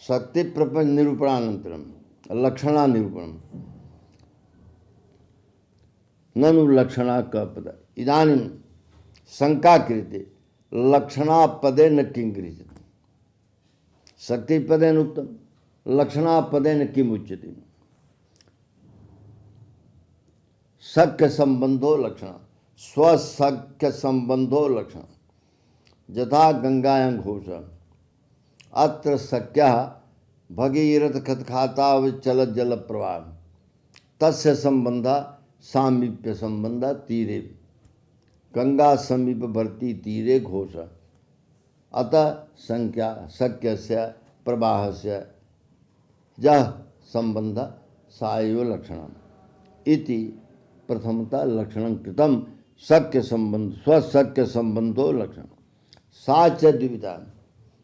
शक्ति प्रपंच निरूपणानंतरम लक्षणा निरूपणम ननु लक्षणा कपद इदानीं शंका क्रियते लक्षणा पदेन किं गृह्यते शक्ति पदेन उक्तं लक्षणा पदेन किम उच्यते शक्य संबंधो लक्षण स्वशक्य संबंधो लक्षण यथा गंगायां घोष अत्र शक्य भगीरथ खतखातावचल जल प्रवाह तस्य संबंध सामीप्य संबंध तीरे गंगा समीपवर्ती तीरे घोष अतः संख्या शक्य से प्रवाह से यह संबंध साएव लक्षण इति प्रथमतः लक्षण कृतम शक्य संबंध स्वशक्य संबंधो लक्षण सा च द्विविधा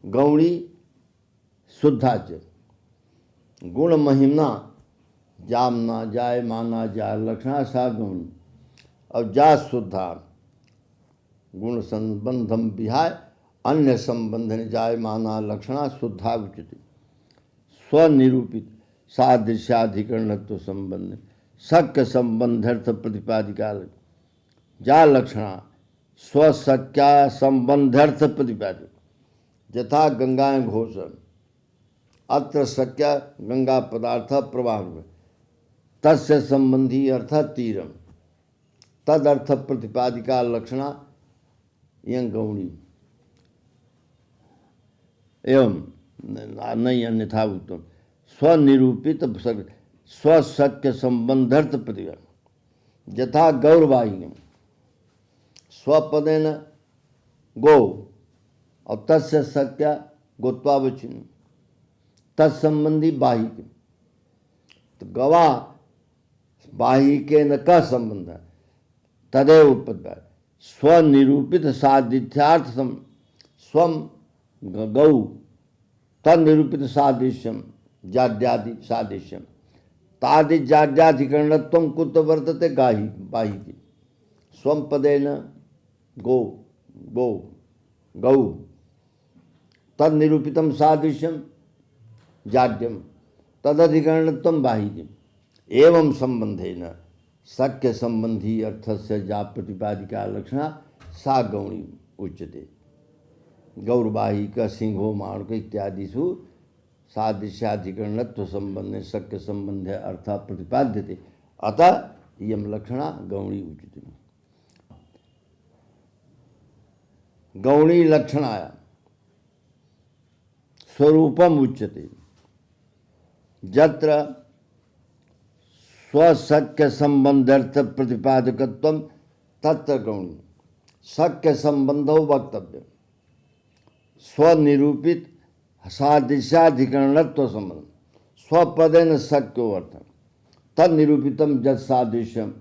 गौणी शुद्धा च गुण महिमा जामना जाय माना जाय लक्षणा सा गौणी और जा शुद्धा गुण संबंधम विहाय अन्य संबंधन जाय माना लक्षणा शुद्धा उचित स्वनिरूपित सादृश्याधिकरणत्व संबंध शक्य संबंधर्थ प्रतिपादिका जा लक्षणा स्वशक्या संबंधर्थ प्रतिपादिक यथा गंगा घोष अत्र शक्य गंगा पदार्थ प्रवाह तस्य संबंधी अर्थ तीरम तदर्थ प्रतिपादिका लक्षणा यं गौणी एवं नहीं अन्यथा उत्तम स्वनिरूपित स्वशक्य संबंधर्थ प्रतिभा यथा गौरवाही स्वपदेन गौ और तस्य शक्य गोत्वावचिन तत्संबंधी बाहिक तो गवा बाहिके न का संबंध है तदेव उत्पत्ति स्वनिरूपित साधिथ्यार्थ स्वम गौ तनिरूपित सादृश्यम जाड्यादि सादृश्यम तादि जाड्याधिकरणत्वं कुत वर्तते गाहि बाहिकी स्वम पदेन गो गो गौ तनिरूपितम सादृश्यम जाड्यम तदधिकरणत्वं बाहिकी एवं संबंधेन शक्य संबंधी अर्थस्य जा प्रतिपादिका लक्षणा सा गौणी उच्यते गौरवाहिक सिंहो माणक इत्यादिषु सादृश्याधिकरणत्व संबंधे शक्य संबंधे अर्थ प्रतिपाद्यते अतः इयं लक्षणा गौणी उच्यते गौणी लक्षणाया स्वरूपम उच्यते यत्र स्वशक्य संबंधर्थ प्रतिपादकत्वं तत्र गौणी शक्य संबंधो वक्तव्य स्वनिरूपित सादृश्याधिकरणत्व संबंध स्वपदेन शक्यो अर्थ तनिरूपितम जत सादृश्यम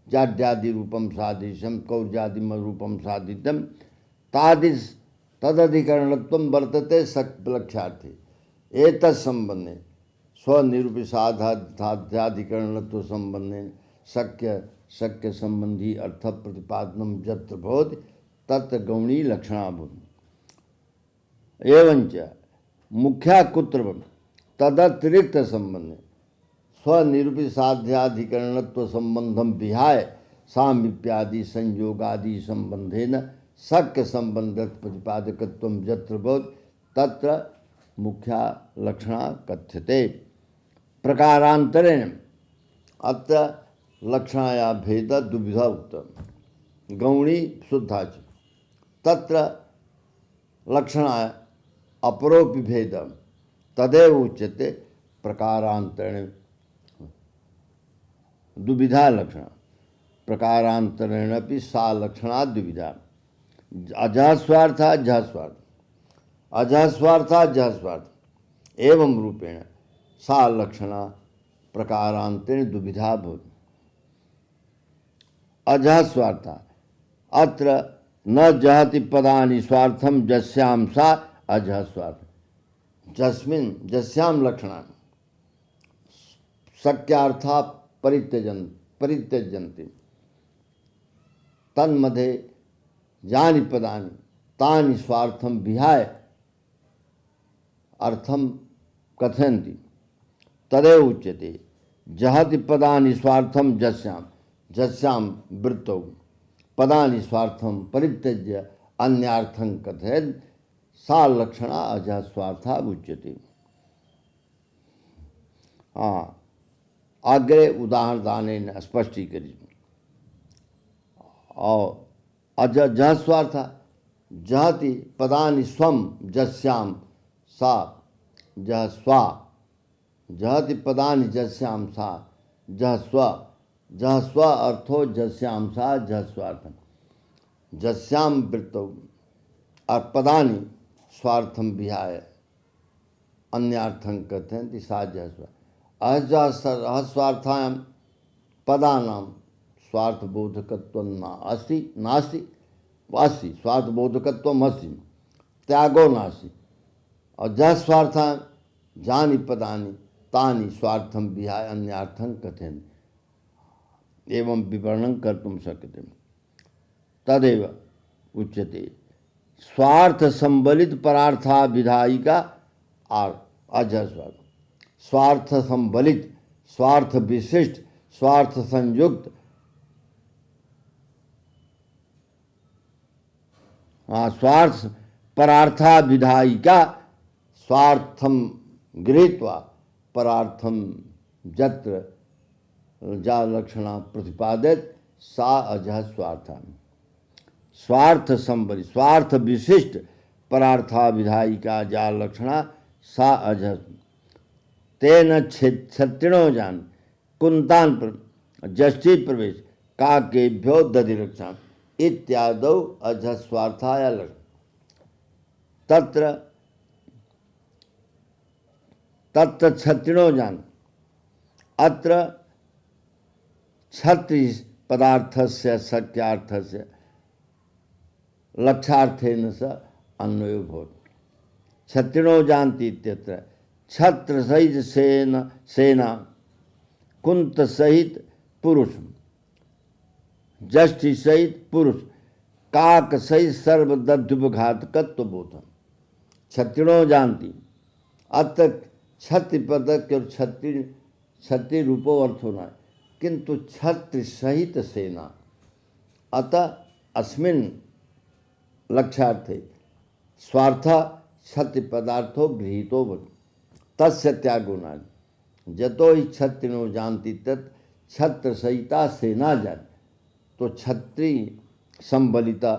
जाड्यादि रूपम सादृश्यम कौर्जादिम रूपम साधित्यम तादिश तदधिकरणत्व वर्तते शक्लक्ष्यार्थे एतत् संबंधे स्वनिरूपित साध्याधिकरणत्व संबंधे शक्य शक्य संबंधी अर्थ प्रतिपादनम यत्र भवति तत्र गौणी लक्षणा भवति एवंच मुख्या कुत्र तदतिरिक्त संबंध स्वनिरूपित साध्याधिकरणत्व संबंधम विहाय सामीप्यादि संयोगादि संबंधेन शक्य संबंधत प्रतिपादकत्वं यत्र भवति तत्र मुख्या लक्षणा कथ्यते प्रकारांतरेण अत्र लक्षणाया भेद दुविधा उक्तम् गौणी शुद्धा च तत्र लक्षणाया अपरोपि भेदम तदेव उच्यते प्रकारांतरेण दुविधा लक्षण प्रकारांतरेण अपि सा लक्षणा दुविधा अजस्वार्था जस्वार्थ अजस्वार्था जस्वार्थ एवं रूपेण सा लक्षणा प्रकारांतरेण दुविधा भवति अजस्वार्था अत्र न जहति पदानि स्वार्थम जस्याम सा अजस्वार्थ जस्मिन् जस्याम लक्षणा शक्यार्था परित्यजन्ति तन्मध्ये यानि पदानि तानि स्वार्थम विहाय अर्थम कथयन्ति तदेव उच्यते जहति पदानि स्वार्थम जस्यां वृत्तौ पदानि स्वार्थम परित्यज्य अन्यार्थं कथयेत् सा लक्षणा अजः स्वार्था उच्यते। हाँ, अग्रे उदाहरणदानेन स्पष्टीकरिष्यामि। और जह स्वार्थ जहति पदानि स्वम जस्याम सा जह स्वा जहति पदानि जस्याम सा जह स्व अर्थो जस्याम सा जह स्वार्थम जस्याम वृत्तौ और पदानि स्वार्थम विहाय अन्यार्थं कथयन्ति सा जह स्व स्वार्थायां पदानां स्वार्थबोधकत्वं नास्ति स्वार्थबोधकत्वम् अस्ति त्यागो नास्ति और जह स्वार्थायां जानि पदानि तानि स्वार्थं विहाय अन्यार्थं कथयन्ति एवं विवरणं कर्तुं शक्यते। तदेव उच्यते स्वार्थ संबलित परार्था विधायिका और अजह स्वार्थ संबलित स्वार्थ विशिष्ट स्वार्थ संयुक्त स्वार्थ परार्था विधायिका स्वार्थम गृहीत्वा परार्थम जत्र जा लक्षणा प्रतिपादित सा अजह स्वार्था स्वार्थ संबलित स्वार्थ विशिष्ट परार्था विधायिका जा लक्षणा सा अजह तेन क्षत्रिणो जान कुंतान जष्टि प्रवेश काकेभ्यो दधिरक्षा इत्यादौ अजह स्वार्थाय तत्र तत्र क्षत्रिणो जान अत्र क्षत्रि पदार्थस्य सत्यार्थस्य लक्षार्थेन स अन्वयो भवति। क्षत्रिणो जानति इत्यत्र छत्र सहित सेना कुंत सहित पुरुष जष्टि सहित पुरुष काक सहित सर्वदध्युपघातकत्व बोधन क्षत्रिणो जानती अत्र क्षत्रि पद के क्षत्रि रूपो अर्थ होना है किंतु क्षत्रि सहित सेना अतः अस्मिन् लक्ष्यार्थे स्वार्थ क्षत्रि पदार्थो गृहीतो भवति तस्य त्यागो नास्ति जतो ही क्षत्रिणो जानती तत् क्षत्र सहिता सेना जाति तो क्षत्रि संबलिता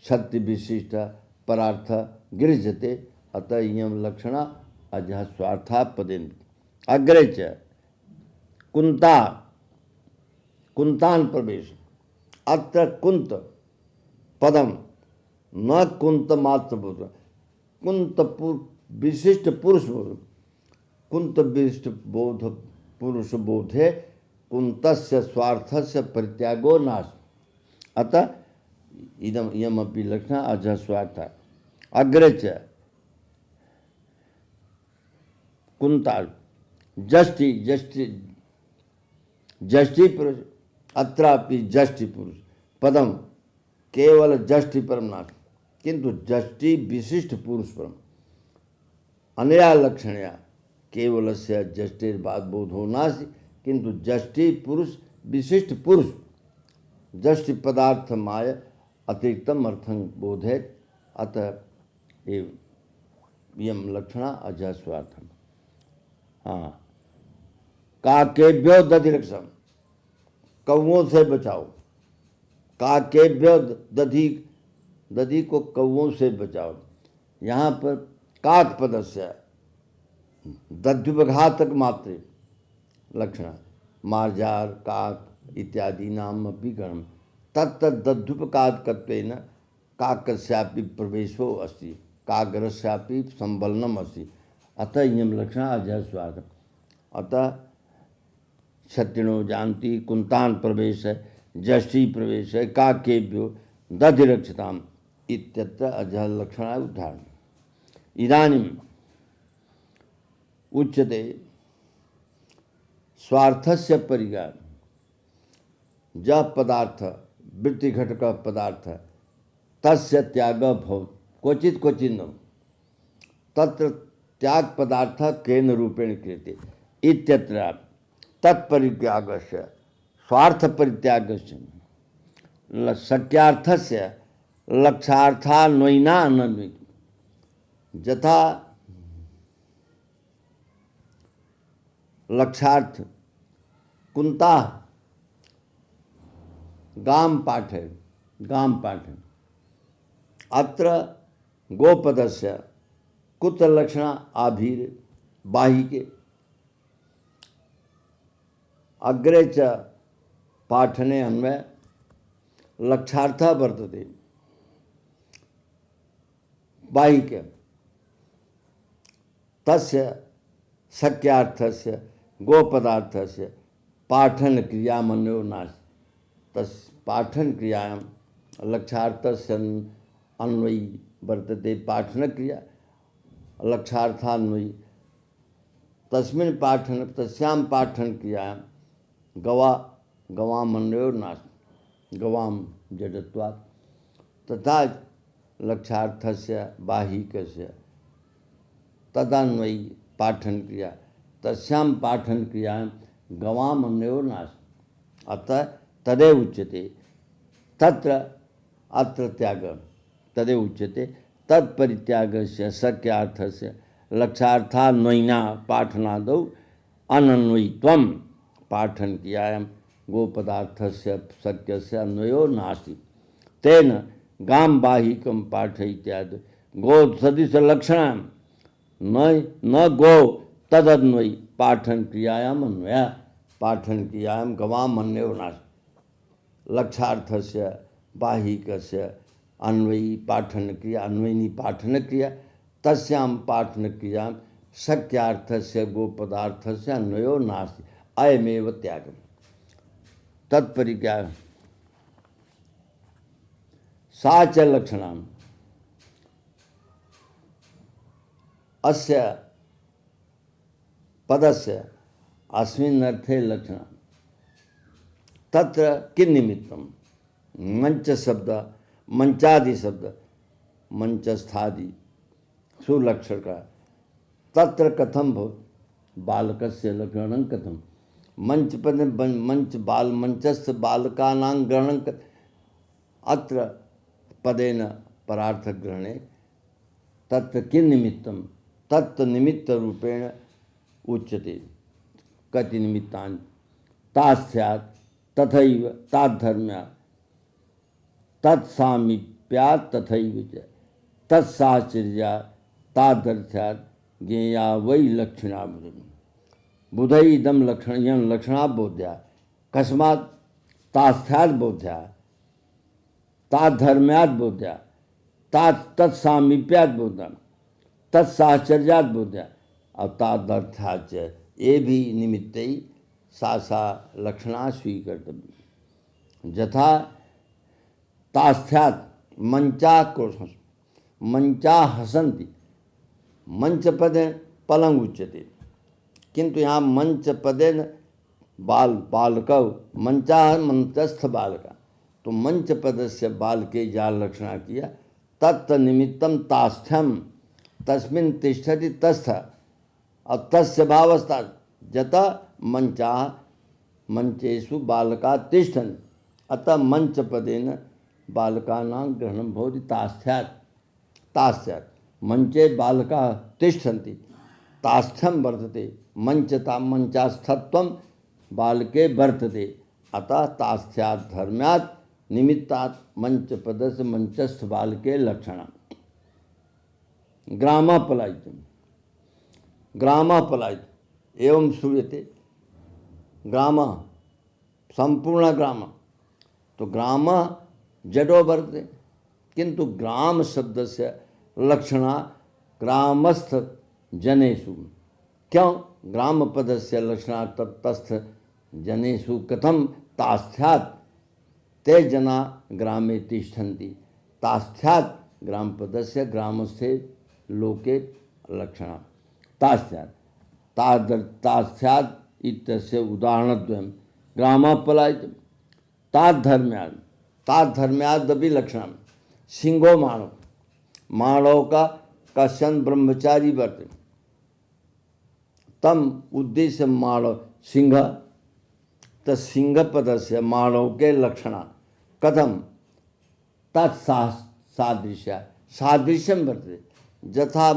क्षत्रि विशिष्ट परार्थ गृह्यते अतः इयं लक्षणा अजह स्वार्था पदेन्ति। अग्रे च कुंतान प्रवेश अत्र कुंत पदम न कुंत मात्र बोध कुंत विशिष्ट पुरुष बोध कुंत विशिष्ट बोध पुरुष बोधे कुंतस्य स्वार्थस्य परित्यागो नास्ति अतः इदम इयमपि लक्षणा अजह स्वार्था। अग्रे च कुंता जष्टि जष्टि जष्टि पुरुष अत्रापि जष्टि पुरुष पदम केवल जष्टि परम नास्ति किंतु जष्टि विशिष्ट पुरुष परम अनया लक्षणया केवलस्य जष्टिर्बाद बोधो नास्ति किंतु जष्टि पुरुष विशिष्ट पुरुष जष्टि पदार्थ माय अतिरिक्तम अर्थं बोधेत अतः इयं लक्षणा अजह स्वार्थम। हाँ, काकेभ्यो दधिरक्षम कौओं से बचाओ काकेभ्यो दधि को कौओं से बचाओ। यहाँ पर काक पदस्य दध्युपघातक मात्रे लक्षण मार्जार काक इत्यादि नाम अपि गणम तत्तदध्युपघातकत्वेन काकस्यापि प्रवेशो अस्ति काग्रस्यापि संबलनम अस्ति अतः इयं लक्षणा अजह स्वार्थ। अतः क्षत्रिणो जानती कुंतान प्रवेश है जष्टि प्रवेश है काकेभ्यो दधिरक्षताम इत्यत्र अजह लक्षणा उदाहरण। इदानीम उच्यते स्वार्थस्य परिज्ञा ज पदार्थ वृत्ति घटक पदार्थ तस्य त्याग भवति क्वचित क्वचिन्न तत्र त्याग पदार्थ केन रूपेण क्रियते इत्यत्र तत्परित्यागस्य स्वार्थ परित्यागस्य शक्यार्थस्य लक्ष्यार्थान्वयिना अन्वयित यथा लक्ष्यार्थ कुंता गाम पाठे अत्र गोपदस्य कुत्र लक्षणा आभीर बाहिके अग्रे च पाठने अन्वय लक्ष्यार्थः वर्तते बाहिके तस्य शक्यार्थस्य गोपदार्थस्य पाठन क्रिया मनो नाश तस् पाठन क्रियायां लक्ष्यार्थस्य अन्वयी वर्तते पाठन क्रिया लक्ष्यार्थान्वयी तस्मिन् पाठन तस्यां पाठन क्रियायां गवामन्यो नाश गवाम जडत्वात् तथा लक्ष्यार्थस्य बाहिकस्य तदन्वयी पाठन क्रिया तस्यां पाठन क्रियायां गवामन्यो नाश अतः तदेव उच्यते तत्र अत्र त्याग तदेव उच्यते तत्परित्यागस्य शक्यार्थस्य लक्ष्यार्थान्वयिना पाठनादौ अनन्वयित्वं पाठन क्रियायां गोपदार्थस्य शक्यस्य अन्वयो नास्ति तेन गाम बाहिकं पाठयित्यादि गो सदृश लक्षणां न गो तदन्वयी पाठन क्रियायाम अन्वय पाठन क्रियायाम गवामन्यो नाश लक्ष्यार्थस्य बाहिकस्य अन्वयी पाठन क्रिया अन्वयिनी पाठन क्रिया तस्यां पाठन क्रियां शक्यार्थस्य गोपदार्थस्य अन्वयो नास्ति अयमेव त्यागः तत्परित्याग सा च लक्षणाम् अस्य पदस्य अस्मिन् अर्थे लक्षणम् तत्र किन्निमित्तं मंच शब्द मंचादि शब्द मंचस्थादि सुलक्षण का तत्र कथम भवति बालकस्य लक्षणं कथम मंच पद मंच बाल मंचस्थ बालकानां ग्रहणं अत्र पदेन परार्थग्रहणे तत्र किन्निमित्तं तत्निमित्त रूपेण उच्यते कति निमित्तानि तास्यात् तथैव ताद्धर्म्यात् तत्सामीप्यात् तथैव च तत्साचर्यात् तादर्थ्यात् ज्ञेया वै लक्षणा बुधै इदं लक्षण लक्षणा बोध्या कस्मात् तास्थ्यात् बोध्या ताद्धर्म्यात् बोध्या तत्सामीप्यात् बोध्या तत्साचर्यात् बोध्या और तादर्थ्यात् ये भी निमित्त सा लक्षणा स्वीकर्तव्य यथा तास्थ्यात् मंचा हसन्ति मंचपदे पलंग उच्यते किंतु यहाँ मंचपदेन बालकौ मंचा मंचस्थ बालका तो मंचपदस्य बालके या लक्षणा किया तत्निमित्तं तास्थ्यम तस्मिन् तिष्ठति तस्थ और तस्य भावस्था यथा मंचा मंचेषु बालका तिष्ठन्ति अतः मंचपदेन बालकानां ग्रहणं भवति तास्थ्यात् मंचे बालका तिष्ठन्ति तास्थ्यं वर्तते मंचता मंचास्थत्वं बालके वर्तते अतः तास्थ्यात् धर्म्यात् निमित्तात् मंचपदस्य मंचस्थ बालके लक्षणम् ग्रामपलायित एवं श्रूयते ग्राम संपूर्ण ग्राम तो ग्राम जडो वर्तते किंतु ग्राम शब्दस्य लक्षणा ग्रामस्थ जनेषु क्यों ग्राम पदस्य लक्षणा तत्स्थ जनेषु कथम तास्थ्यात् ते जना ग्रामे तिष्ठन्ति तास्थ्यात् ग्राम पदस्य ग्रामस्थे लोके लक्षणा तास्थ्यात् इत्यस्य उदाहरणद्वयं ग्रामपलायितं ताद्धर्म्यादपि लक्षणं सिंहो माणव का कश्चन ब्रह्मचारी वर्तते तम उद्देश्य माणव सिंह तसिंहपदस्य माणव के लक्षणा कथम तत्सादृश्य सादृश्यम वर्तते यथा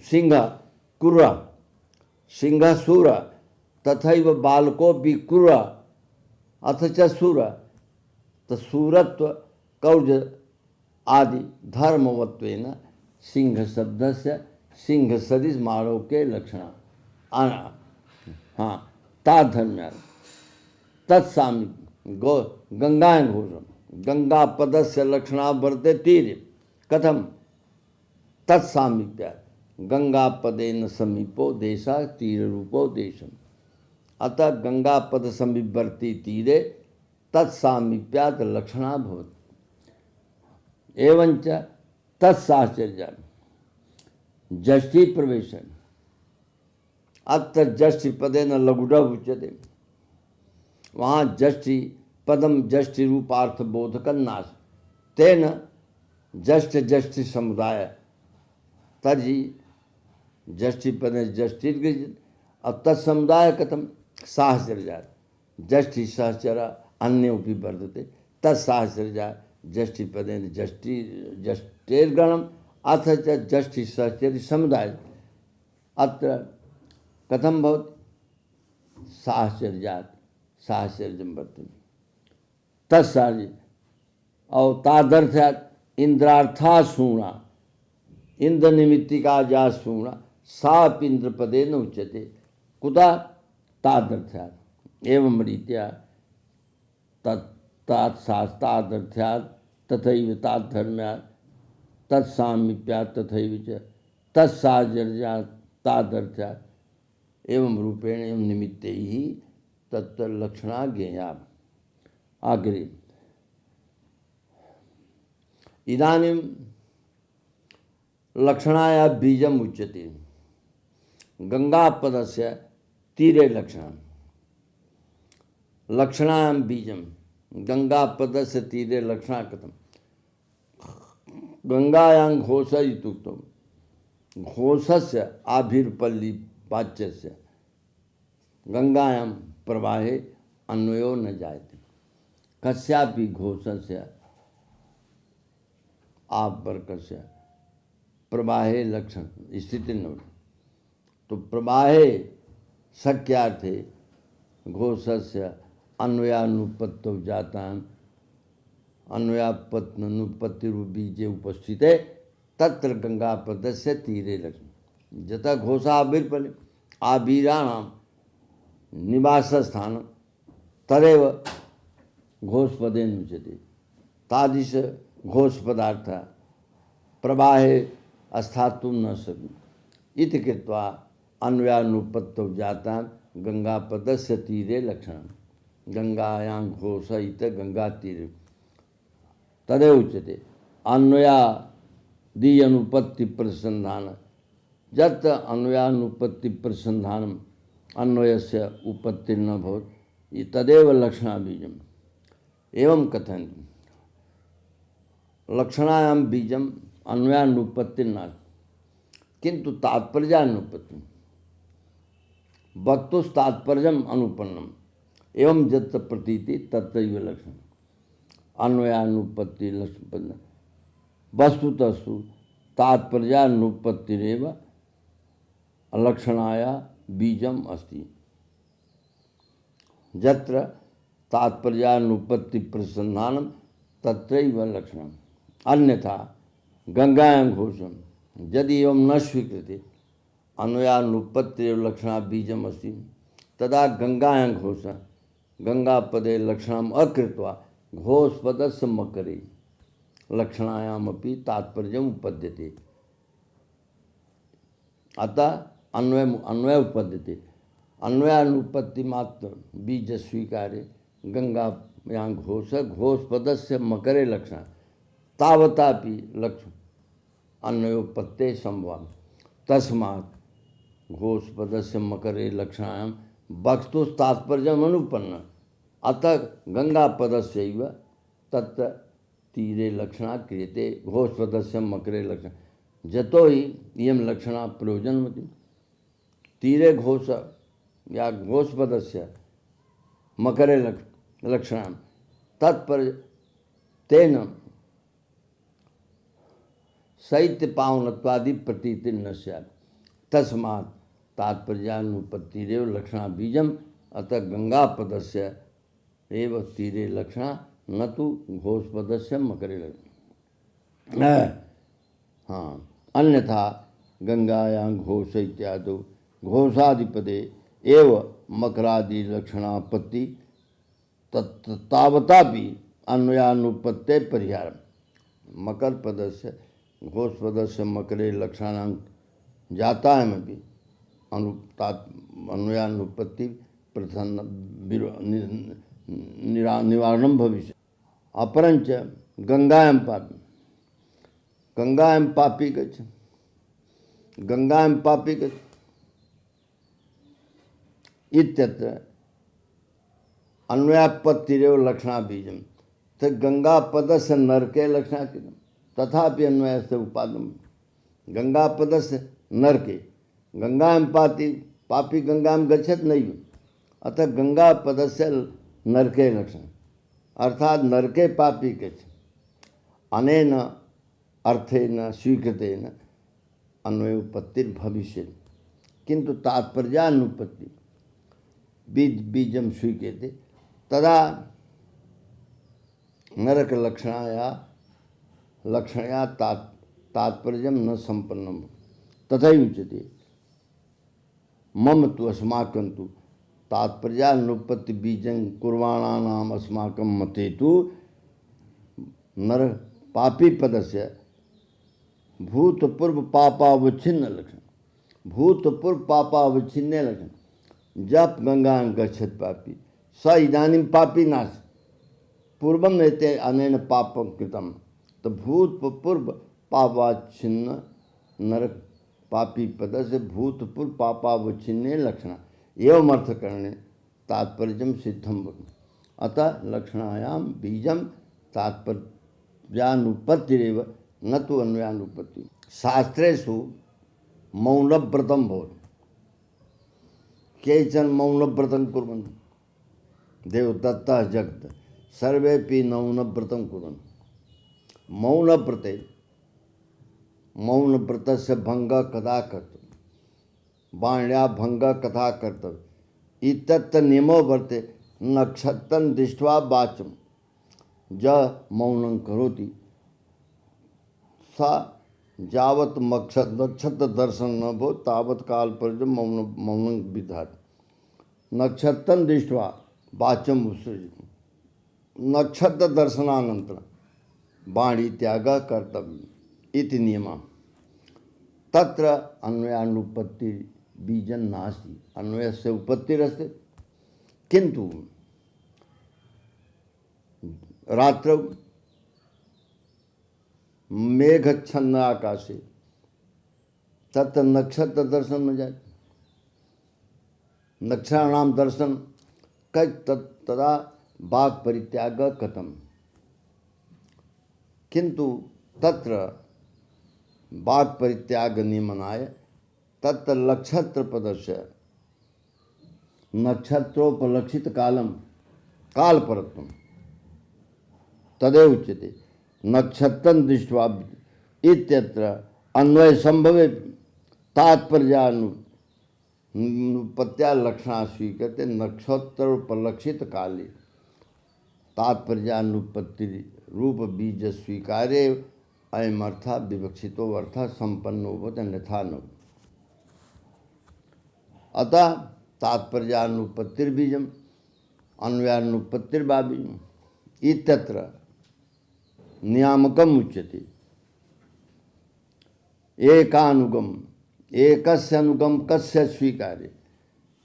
सिंह कुर्र सिंह सूर तथैव बालकोऽपि कुर्र अथ च सूर सूरत्व कौज आदि धर्मवत्वेन सिंह शब्दस्य सिंह सदृश मानव के लक्षण हाँ ताधर्म्य तत्सामी गंगायन घोषम गंगा पदस्य लक्षणा वर्ते तीरे कथम तत्सामीप्या गंगा पदेन समीपो देशा तीर रूपो देशम अतः गंगा पद समीपवर्ती तीरे तत्सामीप्यात् लक्षणा भवति एवंच तत्साहचर्य जष्टि प्रवेशन अत्र जष्टि पदेन लघुडा उच्यते वहाँ जष्टि पदम जष्टि रूपार्थ बोधक नाश तेन जष्ट जष्टि समुदाय तर्हि जष्टि पदे जष्टि अब तत्समुदाय कथम साहचर्या जष्टि सहचर अन्योपि वर्धते तत्साहचर्या जष्टि पदेन जष्टि जष्टेर्गणम अथ च जष्टि सहचर्य समुदाय अत्र कथम भवति साहचर्यात् साहचर्यं वर्तते तत्साहचर्य और तादर्थात् इंद्रार्था सूणा इंद्र निमित्तिका जा सूणा सापिंद्र पदेन उच्यते कुतः तादर्थात् एवं रीत्या तादर्थात् तथैव ताद्धर्म्यात् तत्सामीप्यात् तथैव च तत्साहचर्यात् तादर्थात् एवं रूपेण एवं निमित्ते ही तत्र लक्षणा ज्ञेया। अग्रे इदानीं लक्षणाया बीजम उच्यते गंगापदस्य तीरे लक्षणं लक्षणायां बीजम गंगापदस्य तीरे लक्षणा कथम गंगायां घोष इत्युक्तम् घोषस्य आभिर्पल्ली वाच्यस्य गंगायां प्रवाहे अन्वयो न जायते कस्यापि घोषस्य आवर्कस्य प्रवाहे लक्षण स्थिति न तो प्रवाहे शक्यार्थे घोषस्य अन्वयानुपत्तौ जातां अन्वयापत्नुपत्तिरूपीजे उपस्थिते तत्र गंगापदस्य तीरे लक्ष्मी यथा घोषाभिर्पल्ले आबीराणां निवासस्थानं तदेव घोषपदेन उच्यते तादृश घोषपदार्थ प्रवाहे स्थातुं न शक्नुते इति कृत्वा अन्वयानुपत्तौ जातां गंगापदस्य तीरे लक्षणं गंगायां घोष इत गंगातीरे तदेव उच्यते अन्वयादि अनुपत्ति प्रसंधान जत अन्वयानुपत्ति प्रसंधानम अन्वयस्य उपत्तिर्न भवति तदेव लक्षणाबीजम् एवं कथयन्ति लक्षणायां बीजम् अन्वयानुपत्तिर्न किंतु तात्पर्यानुपत्ति वक्तुस्तात्पर्यम् अनुपन्नम् एवं यत्र प्रतीति तत्रैव लक्षणम् अन्वयानुपत्ति लक्षण वस्तुतस्तु तात्पर्यानुपत्तिरेव लक्षणाया बीजम अस्ति यत्र तात्पर्यानुपत्ति प्रसंधानम तत्रैव लक्षणम् अन्यथा गंगायां घोषम यदि एवं न स्वीकृते अन्वयानुपत्तिरेव लक्षणा बीजम अस्ति तदा गंगायां घोष गंगापदे लक्षणम् अकृत्वा घोषपदस्य मकरे लक्षणायामपि तात्पर्यम् उपपद्यते अतः अन्वय उपपद्यते अन्वयानुपत्ति मात्र बीज स्वीकारे गंगायां घोष घोषपदस्य मकरे लक्षण तावतापि लक्षण अन्वयोपत्ते संभव तस्मात् घोषपदस्य मकरे लक्षणायां वक्तुस्तात्पर्यम् अनुपन्न अतः गंगापदस्यैव तत्र तीरे लक्षणा क्रियते घोषपदस्य मकरे लक्षण जतो ही इयं लक्षणा प्रयोजनवती तीरे घोष या घोषपदस्य मकरे लक्षणं तत्पर्य तेन शैत्यपावनत्वादि प्रतीति न स्यात् तस्मात् तात्पर्यानुपत्तिरेव लक्षणा बीजम अतः गंगापदस्य एव तीरे लक्षणा न तो घोषपदस्य मकरे लक्षणा। हाँ, अन्यथा गंगायां घोष इत्यादि घोषादिपदे एव मकरादि लक्षणापत्ति तावतापि अन्वयानुपत्ते परिहार मकर पदस्य घोष पदस्य मकरे लक्षणां जातायमपि अन्वयानुपत्ति प्रधान निवारणं भविष्यति। अपरंच गंगायां पापी गच्छ इत्यत्र अन्वयापत्तिरेव लक्षणा बीजम तो गंगापदस्य नरके लक्षणा कृतम तथापि अन्वयस्य उपादम गंगापदस्य नरके गंगायां पापी गंगायां गच्छत नहीं अतः गंगापदस्य नरके लक्षण अर्थात नरके पापी गच्छ अनेन अर्थेन स्वीकृतेन अन्वयोपत्तिर्भविष्यति किंतु तात्पर्यानुपत्ति बीजम स्वीक्रियते तदा नरक लक्षणया तात्पर्यं न संपन्नम तथैव उच्यते मम तु अस्माकं तु तात्पर्यानुपत्ति बीजं कुर्वाणानाम अस्माकं मते तु नर पापी पदस्य भूतपूर्व पापावच्छिन्न लक्षण भूतपूर्व पापावच्छिन्ने लक्षण जब गंगा गच्छत पापी स इदानीं पापी नाश पूर्वम नेते अनेन पापं कृतं तो भूतपूर्व पापावच्छिन्न नरक पापी पदस्य भूतपूर्व पापावच्छिन्ने लक्षण एवं अर्थकरणे तात्पर्यं सिद्धं भवति अतः लक्षणायां बीजं तात्पर्यानुपत्तिरेव न तो अन्वयानुपत्ति। शास्त्रेषु मौनव्रतं भवति केचन मौनव्रतं कुर्वन्ति देवदत्तः जगत् सर्वेपि मौनव्रतं कुर्वन्ति मौनव्रतस्य भङ्गः कदा कर्तव्यः वाण्या भङ्गः कथा कर्तव्यः इत्यत्र नियमो वर्तते नक्षत्रं दृष्ट्वा वाचं ज मौनं करोति सा यावत् नक्षत्र दर्शन न भो तावत् काल पर्यन्तं मौनं विधाति नक्षत्रं दृष्ट्वा वाचं उत्सृजति नक्षत्र दर्शनानन्तरं वाणी त्यागः कर्तव्यः इति नियमः तत्र अन्वयानुपत्ति बीजं नास्ति अन्वयस्य उपत्तिरस्ति किन्तु रात्रौ मेघच्छन्न आकाशे तत्र नक्षत्र दर्शन में जाए नक्षत्राणां दर्शन तदा वाक् परित्याग कथम किंतु तत्र वाक् परित्याग नियमनाय तत्र नक्षत्र पदस्य नक्षत्रोपलक्षित कालम कालपरत्वम तदेव उच्यते नक्षत्रं दृष्ट्वा इत्यत्र अन्वय संभवे तात्पर्यानुपत्त्या लक्षणा स्वीकृत्य नक्षत्रोपलक्षित काले तात्पर्यानुपत्ति रूप बीज स्वीकार्य अयम अर्थ विवक्षितो अर्थ संपन्नो भवति अन्यथा न। अतः तात्पर्यानुपत्तिर्बीजम अन्वयानुपत्तिर्वा बीजम इत्यत्र नियामकम उच्यते एकानुगम एकस्य अनुगम कस्य स्वीकार्य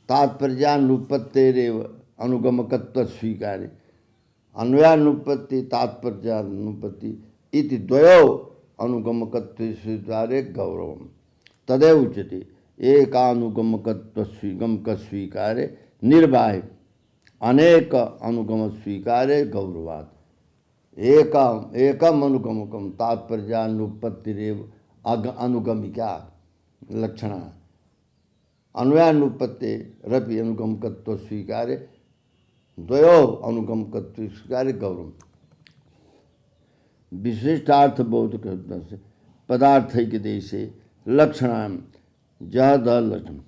तात्पर्यानुपत्तेरेव अनुगमकत्व स्वीकार्य अन्वयानुपत्ति तात्पर्यानुपत्ति इति द्वयो अनुगमकत्व स्वीकार्य गौरवम तदेव उच्यते एकानुगमकत्व गमक स्वीकार्य निर्वाह्य अनेक अनुगम स्वीकार्य गौरवात् एकम अनुगमकम तात्पर्यानुपत्तिरेव अनुगमिका लक्षण अन्वयानुपत्ते रपि अनुगमकत्व स्वीकार्य द्वयो अनुगमकत्व स्वीकार्य गौरव विशिष्टार्थ बोध से पदार्थिक देशे लक्षणाम जद लक्षण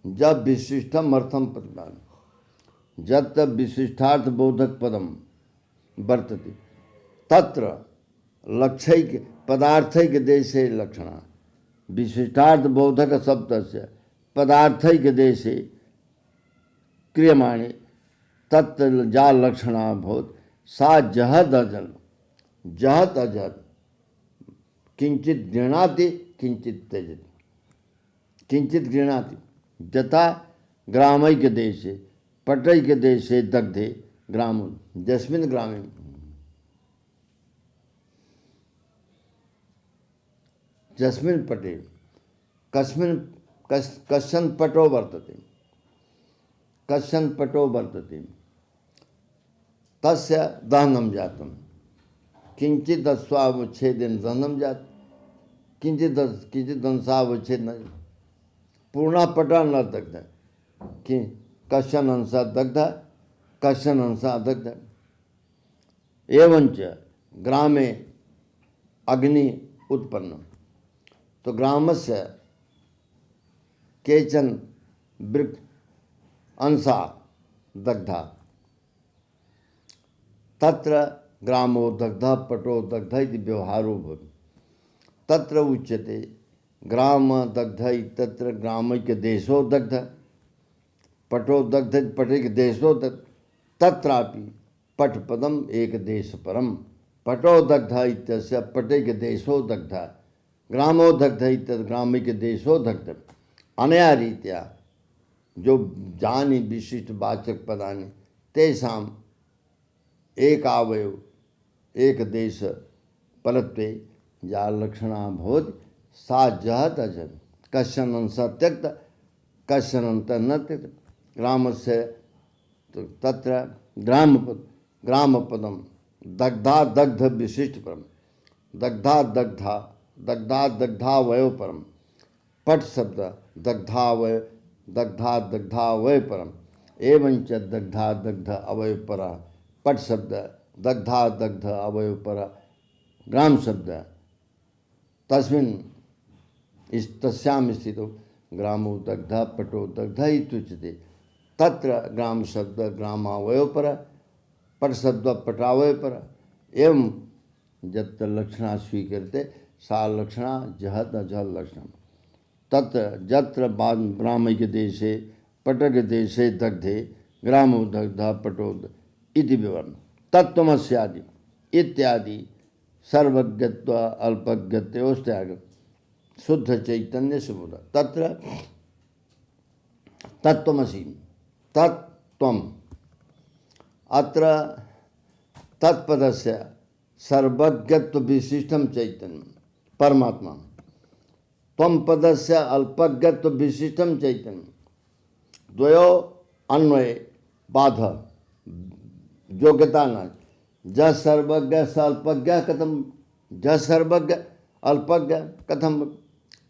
जब विशिष्टम अर्थम प्रतिपादन जब तब विशिष्टार्थ बोधक पदम वर्तते तत्र लक्ष्यक पदार्थिक देशे लक्षण विशिष्टार्थ बोधक शब्द से पदार्थिक देशे क्रियमाणे तत्र जा लक्षणा भवत सा जहद अजल जहत अजहत किंचित गृणाति किंचित त्यजति किंचित गृणाति यथा ग्रामैक देशे पटैक देशे दग्धे ग्राम जस्मिन् ग्रामे जस्मिन् पटे कश्चन पटो वर्तते तस्य दहनं जातं किंचित स्वावच्छेदेन दहनं जात किंचित दंशावच्छेद पूर्णा पटा न दग्ध कि कश्चन अंशा दग्ध कश्चन अंशा अदग्ध एवंच ग्रामे अग्नि उत्पन्न तो ग्रामस्य केचन वृक्ष अंशा दग्धा तत्र ग्रामो दग्ध पटो दग्ध इति व्यवहारो भवति तत्र उच्यते ग्राम दग्ध इत्यत्र ग्रामैक देशो दग्ध पटो दग्ध पटैक देशो दग्ध तत्रापि पटपदम एक देश परम पटो दग्ध इत्यस्य पटैक देशो दग्ध ग्रामो दग्ध इत्यत्र ग्रामैक देशो दग्ध अनया रीत्या जो जानि विशिष्ट वाचक पदानि तेषां एक अवयव एक देश परत्वे या लक्षणा भवति सा जहत अजहत कश्चन अंशः त्यक्त कश्चन अंशः न त्यक्त ग्रामस्य तो तत्र ग्रामपदम दग्धा दग्ध विशिष्ट परम दग्धा दग्धावयव परम पट शब्द दग्धावय परम एवंच दग्धा दग्ध अवय पर पट शब्द दग्ध अवय पर ग्राम शब्द तस्मिन् इस तस्याम स्थितो ग्रामो दग्ध पटो दग्ध इत्युच्यते तत्र ग्राम शब्द ग्रामावय पर पट शब्द पटावय पर एवं यत्र लक्षणा स्वीकृते सा लक्षणा जहद अजहद लक्षण तत्र यत्र ग्रामैक देशे पटक देशे दग्धे ग्रामो दग्ध पटो इति विवरण तत्त्वमस्यादि इत्यादि सर्वज्ञत्व अल्पज्ञत्योस्त्याग शुद्ध चैतन्य सुबोध तत्र तत्त्वमसि तत्त्वम् अत्र तत्पदस्य सर्वज्ञत्व विशिष्टं चैतन्य परमात्मा त्वं पदस्य अल्पज्ञत्व विशिष्टं चैतन्य द्वयो अन्वय बाध योग्यता न ज सर्वज्ञ स अल्पज्ञ कथम ज सर्वज्ञ अल्पज्ञ कथम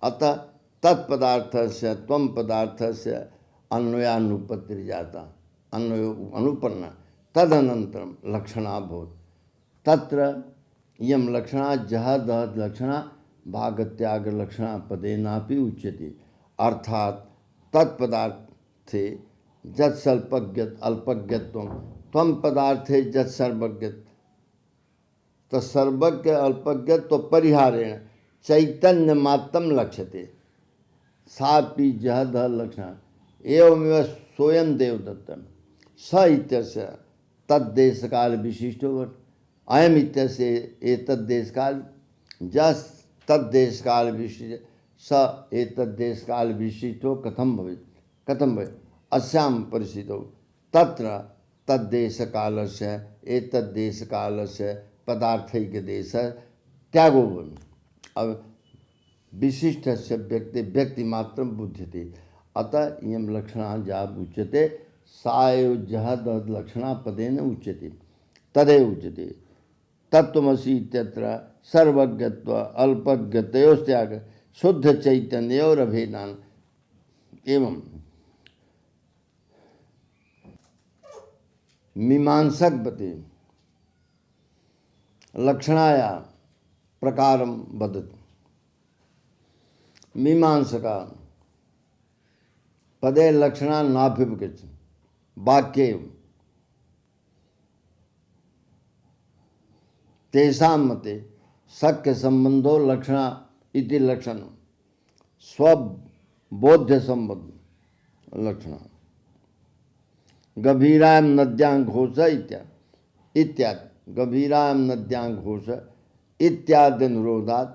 अतः तत्पदार्थस्य त्वं पदार्थस्य अन्वयानुपत्ति जाता अन्वयो अनुपन्ना तदनन्तरं लक्षणा भवति तत्र इयं लक्षणा जहद लक्षणा भागत्याग लक्षणा पदेनापि उच्यते अर्थात तत्पदार्थे जत्सल्पज्ञ अल्पज्ञत्वं त्वं पदार्थे जत्सर्वज्ञ तत्सर्वज्ञ अल्पज्ञत्व परिहारेण चैतन्य मात्रं लक्ष्यते सापि जहद लक्षण एवमेव स्वयं देवदत्तं स इत्यस्य तद्देशकाल विशिष्टो वर्तते अयम इत्यस्य एतद्देशकाल जस् तद्देशकाल विशिष्ट स एतद्देशकाल विशिष्टो कथम भवेत् अस्यां परिस्थितौ तत्र तद्देशकालस्य एतद्देशकालस्य पदार्थैकदेशः त्यागो भवति अब विशिष्टस्य व्यक्तिमात्रं बुध्यते अतः इयं लक्षणा या उच्यते सा एव जहद लक्षणा पदेन उच्यते तदेव उच्यते तत्त्वमसि इत्यत्र सर्वज्ञत्व अल्पज्ञतयोस्त्याग शुद्ध चैतन्योरभेदान एवं मीमांसक बते लक्षणाया प्रकारम वदति। मीमांसका पदे लक्षणा नाभ्युपगच्छति वाक्ये तेषां मते शक्य संबंधो लक्षणा इति लक्षणं स्वबोध्य संबंध लक्षण गभीरायां नद्यां घोष इत्यादि गभीरायां नद्यां घोष इत्यादि अनुरोधात्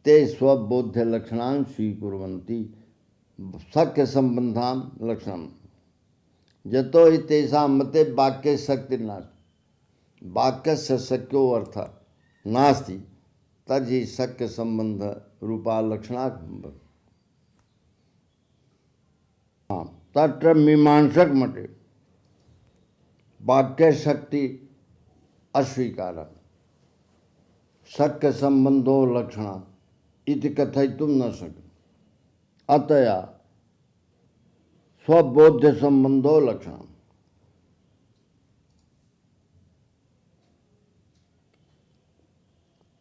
ते स्वबोध्य लक्षणान् स्वीकुर्वन्ति शक्य संबंधां लक्षणं यतो हि तेषां मते वाक्ये शक्तिर्नास्ति वाक्यस्य शक्यो अर्थः नास्ति तर्हि शक्य संबंध रूपा लक्षणा तत्र मीमांसक मते वाक्य शक्ति अस्वीकार शक्य संबंधो लक्षणा इति कथयितुं न शक्यते। अतया स्वबोध्य संबंधो लक्षणम्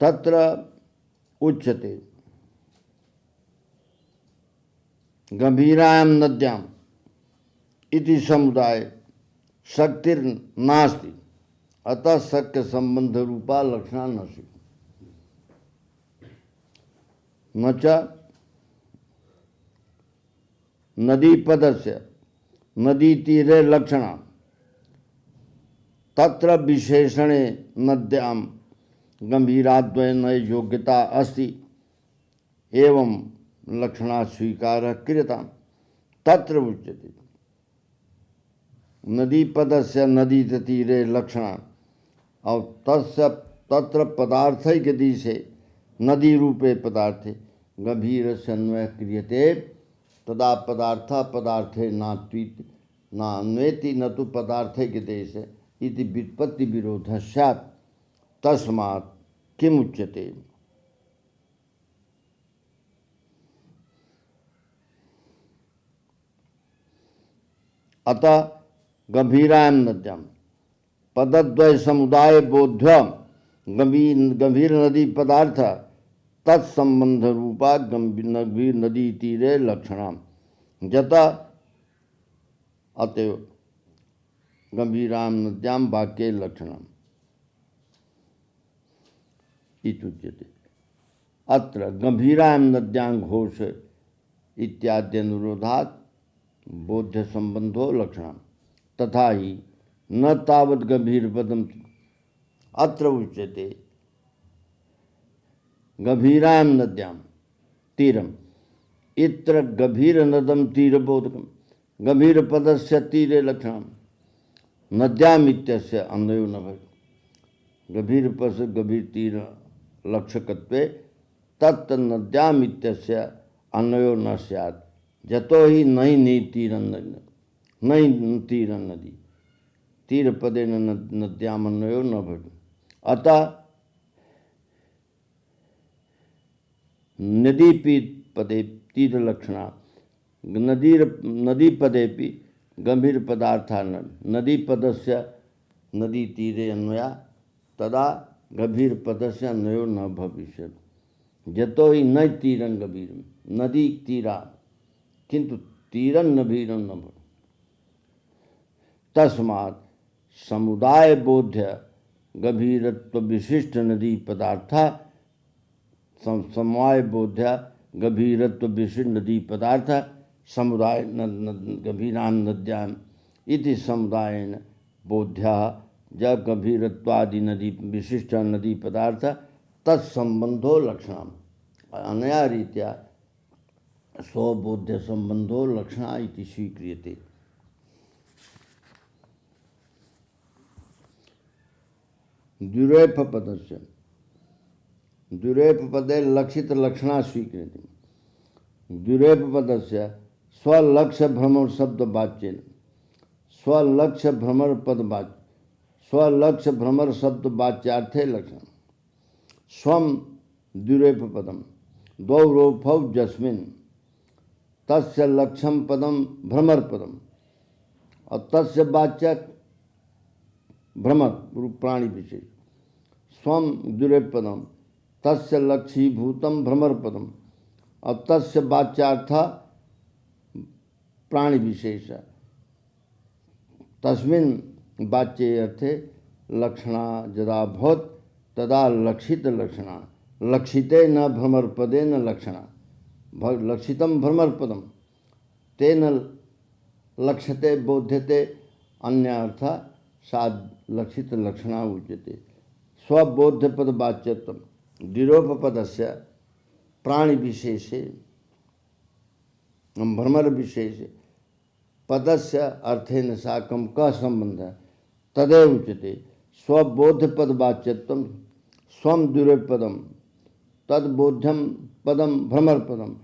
तत्र उच्यते गंभीरायां नद्याम् इति समुदाय शक्तिर्नास्ति अतः शक्य संबंध रूपा लक्षणा न स्वीक्रियते। न च नदीपदस्य नदीतीरे लक्षणा तत्र विशेषणे नद्यां गंभीराद्वयन योग्यता अस्ति एवं लक्षणा स्वीकारः क्रियताम् तत्र उच्यते नदीपदस्य नदीतीरे लक्षणा और तस्य तत्र पदार्थैकदी से नदी रूपे पदार्थे गंभीरस्य अन्वयः क्रियते तदा पदार्थ पदार्थे नात्वीति नान्वेति न तु पदार्थैकदेशे इति व्युत्पत्ति विरोधः स्यात् तस्मात् किमुच्यते। अतः गंभीरायां नद्यां पदद्वय समुदाय बोध्य गंभीर नदी पदार्थ तत्संबंध रूपा गंभीर नदी तीरे लक्षणा यथा अतएव गंभीरायां नद्यां वाक्ये लक्षणम् इत्युच्यते। अत्र गंभीरायां नद्यां घोष इत्यादि अनुरोधात् बोध्य संबंधो लक्षणम् तथा ही न तावत् गंभीर पदम अत्र उच्यते गंभीरायां नद्यां तीरम इत्र गंभीर नदम तीरबोधकम गंभीर पदस्य तीरे लक्षणम् नद्याम् इत्यस्य अन्वयो न भवेत् गंभीर पद से गंभीर तीर लक्षकत्वे तत् नद्याम् इत्यस्य अन्वयो न स्यात् यतो हि नहीं तीरं नदी तीर पदे नद्याम् अन्वयो न भवेत्। अतः नदी पदे तीर लक्षणा नदी पदेपि गंभीर पदार्था नदी पदस्य नदी तीरे अन्वया तदा गंभीर पदस्य अन्वयो न भविष्यति यतो हि न तीरं गंभीरं नदी तीरा किंतु तीरं गंभीरं न भवेत्। तस्मात् समुदाय बोध्य गंभीरत्व विशिष्ट नदी पदार्थ समवाय बोध्य गंभीरत्व विशिष्ट नदी पदार्थ समुदाय गंभीरां नद्याम् इति समुदायेन बोध्यः जब गंभीरत्वादि नदी विशिष्ट नदी पदार्थ तत्संबंधो लक्षणम् अनया रीत्या स्वबोध्य संबंधो लक्षणा इति स्वीक्रियते। द्विरेफ पदस्य द्विरेफ पदे लक्षित लक्षणा स्वीक्रियते। द्विरेफ पदस्य स्वलक्ष्य भ्रमर शब्द वाच्येन स्वलक्ष्य भ्रमर पद वाच्य स्वलक्ष्य भ्रमर शब्द वाच्यार्थे लक्षण स्वम द्विरेफ पदम द्वौ रोफौ जस्मिन् तस्य लक्ष्यम पदम भ्रमर पदम, और तस्य वाच्यक भ्रमर रूप प्राणी विशेष, स्वम दुरे पदम, तस्य लक्ष्यभूतम भ्रमर पदम, और तस्य वाच्यार्थ प्राणी विशेष, तस्मिन् वाच्ये अर्थे लक्षणा यदा भवत् तदा लक्षित लक्षणा, लक्षिते न भ्रमर पदे न लक्षणा, लक्षितम भ्रमर पदम तेन लक्ष्यते बोध्यते, अन्य अर्थ साद लक्षित लक्षणा उच्यते। स्वबोध्य पद वाच्यत्वम निरोप पदस्य प्राणी विशेषे भ्रमर विशेषे पदस्य अर्थेन साकं क संबंध तदेव उच्यते। स्वबोध्य पद वाच्यत्वम स्वम दुर्योप पदम तद्बोध्यम पदम भ्रमर पदम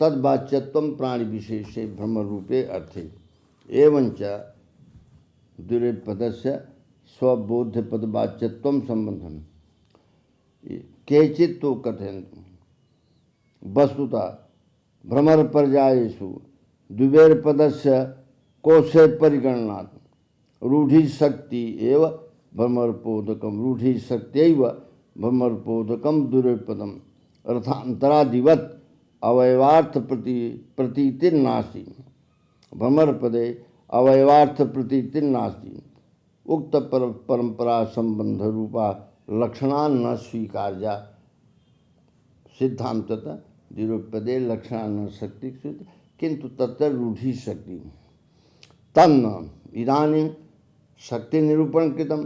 तद वाच्यत्वम प्राणी विशेषे भ्रमर रूपे अर्थे। एवंच दुर्योप पदस्य स्वबोध्य पद वाच्यत्वम संबंधम केचित् तो कथयन्ति वस्तुतः भ्रमर पर्यायेषु द्विवेर पदस्य कोशे परिगणनात् रूढ़ि शक्ति एव भ्रमरपोधकम, रूढ़ि शक्त्यैव भ्रमरपोधकम दुर्योपदम अर्थांतरादिवत् अवयवार्थ प्रतीतिर्नास्ति, भ्रमर पदे अवयवार्थ प्रतीतिर्नास्ति, उक्त परंपरा संबंध रूपा लक्षणा न स्वीकार्या, सिद्धांततः द्विरोपदे लक्षणा न शक्ति किंतु तत्र रूढ़ि शक्ति तन्न इदानीं शक्ति निरूपण कृतम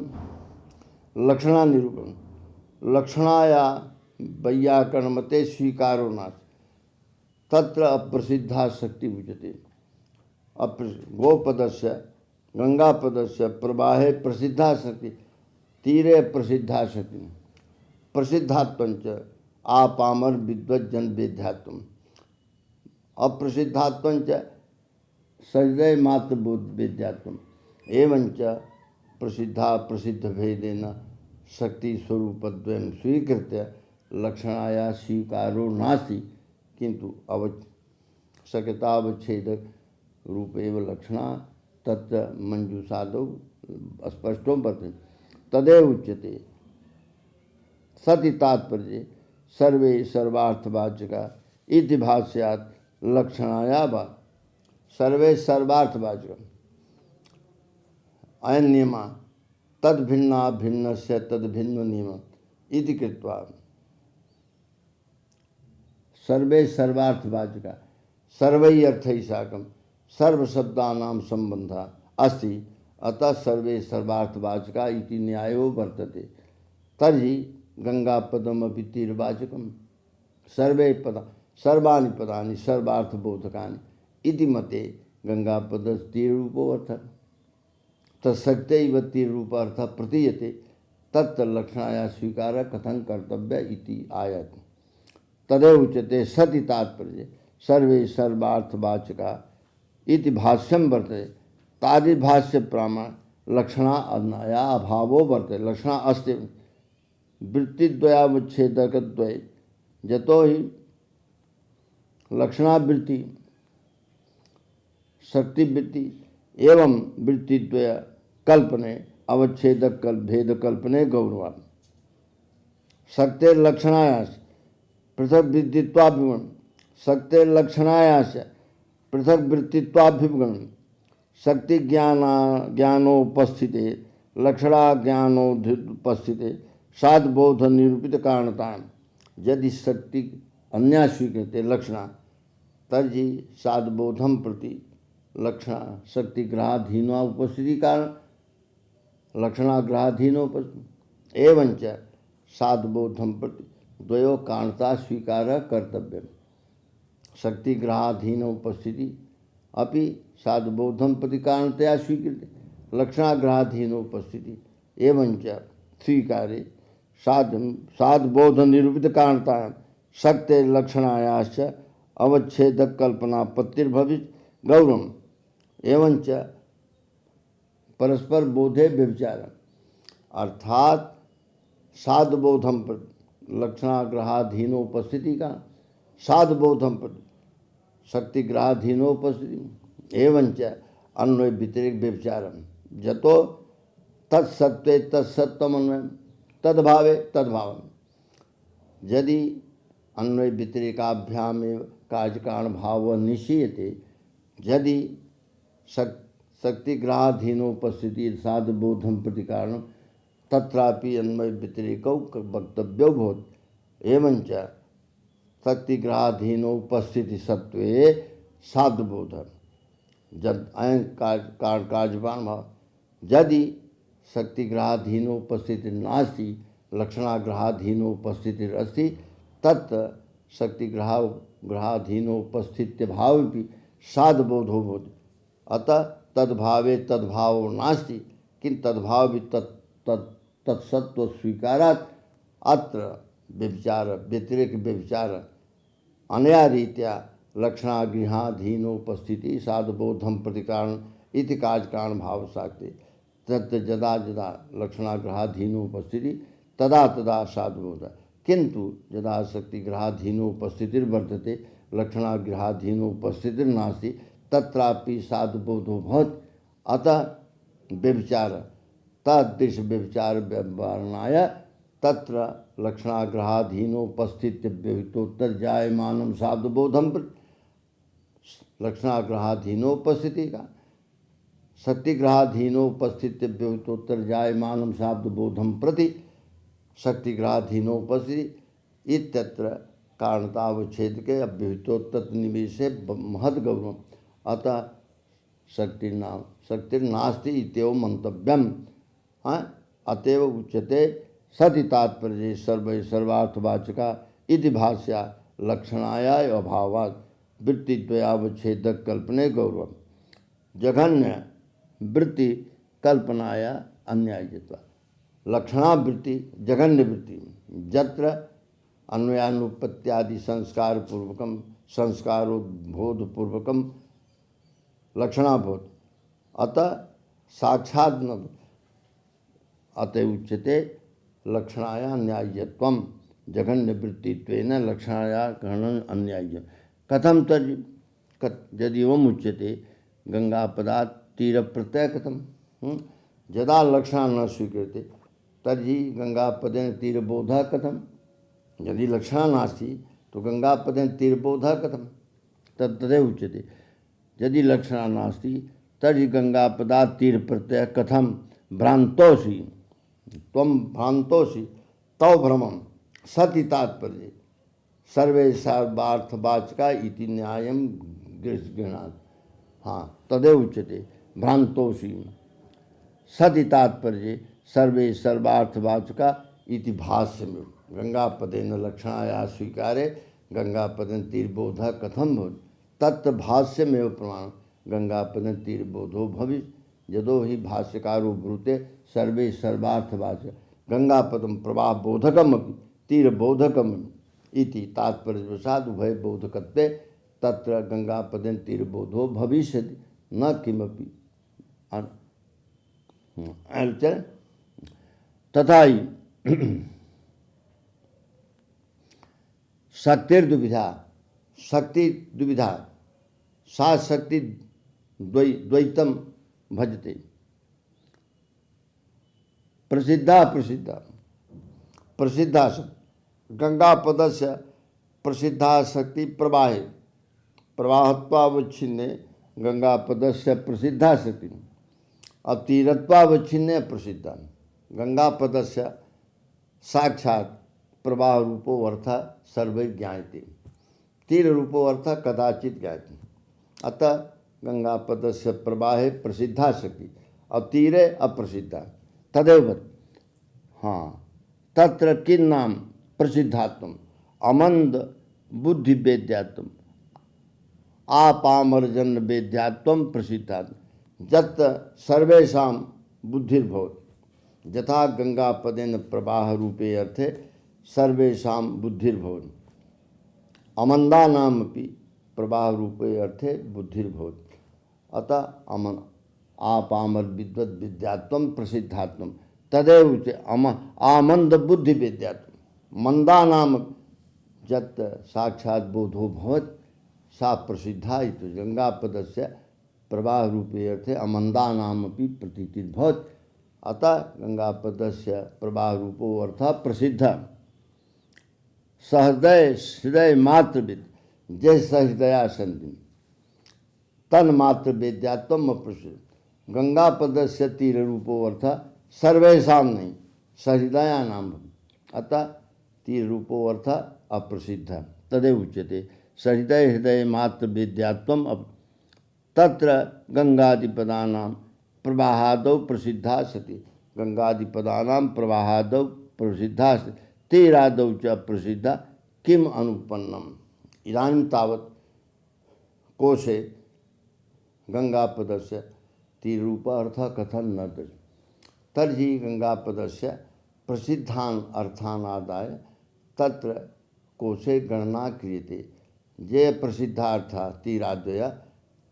लक्षणा निरूपण, लक्षणाया वैयाकरण मते स्वीकारो नास्ति, तत्र अप्रसिद्धा शक्ति उच्यते। गोपदस्य गंगापदस्य प्रवाहे प्रसिद्धा शक्ति, तीरे प्रसिद्धा शक्ति, प्रसिद्धात्वंच आपामर विद्वज्जन वेद्यात्म, अप्रसिद्धात्वंच सजय मात्र बोध वेद्यात्म, एवंच प्रसिद्धा प्रसिद्ध भेदेन शक्ति स्वरूपद्वयं स्वीकृत्य लक्षणाया स्वीकारो नास्ति, किंतु शक्यतावच्छेदक रूपेव लक्षणा तत्र मंजूषादौ स्पष्टो वर्तते। तदेव उच्यते सति तात्पर्ये सर्वे सर्वार्थवाचका इति भाष्यात् लक्षणाया वा सर्वे सर्वार्थवाचका अयं नियमा तद्भिन्ना भिन्नस्य तद्भिन्नो नियम इति कृत्वा सर्वे सर्वार्थवाचका सर्वै अर्थै साकं सर्वशब्दानां सम्बन्धः अस्ति, अतः सर्वे सर्वार्थवाचका इति न्यायो वर्तते। तर्हि गंगापदमपि तीर्वाचकं सर्वे सर्वाणि पदानि सर्वार्थबोधकानि इति मते गंगापदस्तीरूपो अर्थः तत्सत्यैव तीरूपार्थः प्रतीयते, तत्र लक्षणाया स्वीकारः कथं कर्तव्य इति आयाति। तदेव उच्यते सति तात्पर्ये सर्वे सर्वार्थवाचका इति भाष्यं वर्तते। तादि भाष्य प्रामाण लक्षणा अन्याया अभावो वर्तते, लक्षणा अस्ति वृत्तिद्वयावच्छेदकद्वये, यतो हि लक्षणावृत्ति शक्तिवृत्ति एवं वृत्तिद्वय कल्पने अवच्छेदक भेद कल्पने गौरवान् शक्तिर्लक्षणायास पृथक वृत्तित्वाभिगमन, शक्तिर्लक्षणायास पृथक वृत्तित्वाभिगमन, शक्ति ज्ञानोपस्थिते लक्षणा ज्ञानोपस्थिते साधबोध निरूपित कारणता, यदि शक्ति अन्या स्वीकृते लक्षणा तर्हि साधबोधम प्रति लक्षणा शक्ति ग्रहाधीना उपस्थिति कारण लक्षणा ग्रहाधीनो उपस्थिति एवंच साधबोधम प्रति द्वयो कारणता स्वीकार कर्तव्य। शक्ति ग्रहाधीन उपस्थिति अपि साधबोधम प्रति कारणतया स्वीकृत लक्षणा ग्रहाधीन उपस्थिति एवंच स्वीकारे साधबोध निरूपित कारणता शक्ति लक्षणायाश्च अवच्छेदक कल्पनापत्तिर्भवित गौरवम एवंच परस्पर बोधे व्यभिचार, अर्थात साधबोधम प्रति लक्षणाग्रहाधीनोपस्थिति का साधबोधम प्रति शक्तिग्रहाधीनोपस्थिति एवंच अन्वय व्यतिरिक व्यभिचारम जतो तत्सत्वे तत्सत्वमन्वय तद्भावे तद्भावम। यदि अन्वय व्यतिरेकाभ्याम कार्यकारण भाव निश्चीयते यदि शक्तिग्रहाधीनोपस्थिति साधुबोधम प्रतिकारणम तत्रापि अन्वय व्यतिरेकौ वक्तव्यो भवति एवंच शक्तिग्रहाधीनोपस्थिति सत्वे साधुबोध जब अयं कार्यकारण भाव यदि शक्तिग्रहाधीनोपस्थिति नास्ति लक्षणाग्रहाधीनोपस्थितिरस्ति तत् शक्तिग्रहाधीनोपस्थित्यभावेपि साधुबोधो भवति। अतः तद्भावे तद्भावो नास्ति किंतु तद्भाव तत्सत्व स्वीकारात् अत्र व्यभिचार व्यतिरेक व्यभिचार अनया रीत्या लक्षणागृहाधीनोपस्थिति साधुबोधम प्रतिकारण इति कार्यकारण भाव साक्ते तत् यदा यदा लक्षणाग्रहाधीनोपस्थिति तदा तदा साधुबोध किंतु यदा शक्तिग्रहाधीनोपस्थितिर्वर्तते लक्षणाग्रहाधीनोपस्थितिर्नास्ति तत्रापि साधुबोधो भवति। अतः व्यभिचार तदृश व्यभिचार व्यवहारणाय तत्र लक्षणाग्रहाधीनोपस्थित्य व्यवहितोत्तर जायमानं साधुबोधम लक्षणाग्रहाधीनोपस्थिति का शक्तिग्रहाधीनोपस्थित्य व्यवहितोत्तर जायमानं साधुबोधम प्रति शक्तिग्रहाधीनोपस्थिति इत्यत्र कारणतावच्छेद के अव्यवहितोत्तर निवेशे महद गौरव। अतः शक्तिर्नास्ति इत्येव मंतव्यम। अतएव उच्यते सति तात्पर्य सर्वै सर्वार्थवाचका इति भाष्या लक्षणाया अभावात् वृत्तिद्वयावच्छेदक कल्पने गौरव जघन्य वृत्ति कल्पनाया अन्यायत्वा लक्षणावृत्ति जघन्य वृत्ति जत्र अन्वयानुपत्यादि संस्कार पूर्वकम संस्कारोद्बोध पूर्वकम लक्षणाभूत अतः साक्षात् न अतः उच्यते लक्षणाया अन्याय्यत्वम जघन्य वृत्तित्वेन लक्षणाया ग्रहणं अन्याय्य कथम तर्हि यदि ओम उच्यते गंगापदात् तीरप्रत्यय कथम यदा लक्षणा न स्वीक्रियते तर्हि गंगापदेन तीरबोधः कथम यदि लक्षणा नास्ति तो गंगापदेन तीरबोधः कथम तदेव उच्यते यदि लक्षणा नास्ति तर्हि गंगापदात् तीरप्रत्यय कथम भ्रांतोऽसि त्वं भ्रांतोऽसि तव भ्रमं सति तात्पर्य सर्वे सर्वार्थवाचका इति न्यायं गृह्णात्। हाँ तदेव उच्यते भ्रांतोऽसि सति तात्पर्य सर्वे सर्वार्थवाचका इति भाष्य में गंगापदेन लक्षणाया स्वीकारे गंगापदेन तीरबोधः कथम भवति तत्र भाष्यमेव प्रमाण गंगापदेन तीरबोधो भविष्य यदो ही भाष्यकारो ब्रूते सर्वे सर्वार्थवाचक गंगापदम प्रवाह बोधकम तीरबोधकम इति तात्पर्यवशात् उभय बोधकत्वे तत्र गंगापदेन तीरबोधो भविष्यति न किमपि तथा ही शक्तिर्दुविधा शक्ति दुविधा सा शक्ति द्वैतम भजते प्रसिद्धा प्रसिद्धा प्रसिद्धा गंगापदस्य प्रसिद्धा शक्ति प्रवाहे प्रवाहत्वावच्छिन्ने गंगापदस्य प्रसिद्धा शक्ति अतीरत्वावच्छिन्ने प्रसिद्धा गंगापदस्य साक्षात् प्रवाह रूपो अर्थ सर्वे ज्ञायते तीर रूपो अर्थ कदाचित ज्ञायते। अतः गंगापदस्य प्रवाहे प्रसिद्धा शक्ति और तीरे अप्रसिद्धा तदेव। हाँ तत्र किं नाम प्रसिद्धात्म अमंद बुद्धि वेद्यात्म आपामर्जन वेद्यात्म प्रसिद्धात्म जत सर्वेषां बुद्धिर्भवति यथा गंगापदेन प्रवाह रूपे अर्थे सर्वेषां बुद्धिर्भवति अमन्दानामपि प्रवाह रूपे अर्थे बुद्धिर्भवति। अतः अमन आपामर विद्वद विद्यात्म प्रसिद्धात्म तदेव आमंद बुद्धि विद्यात्म मंदा नाम जत साक्षात बोधो भवत सा प्रसिद्धा इति गंगापदस्य प्रवाह रूपे अर्थे अमंदा नाम अपनी प्रतीति भवति। अतः गंगापदस्य प्रवाह रूपो अर्थः प्रसिद्ध। सहृदय हृदय मात्रविद जय सहृदया संति तन्मात्र वेद्यात्म अप्रसिद्ध। गंगापदस्य तीर रूपो अर्थः सर्वेषां नहीं सहृदया नाम। अतः तीर रूपो अर्थः अप्रसिद्ध तदेव उच्यते। सहृदय हृदय मात्र वेद्यात्म तत्र गंगादिपदानां प्रवाहादौ प्रसिद्धा सति। गंगादिपदानां प्रवाहादौ प्रसिद्धा सति तीरादौ च प्रसिद्धा किम अनुपन्नम। इदानीं तावत् कोशे गंगापदस्य तीरूप अर्थः कथन न दर्श तर्हि गंगापदस्य प्रसिद्धान अर्थान आदाय तत्र कोशे गणना क्रियते। ये प्रसिद्धार्था तीराद्वय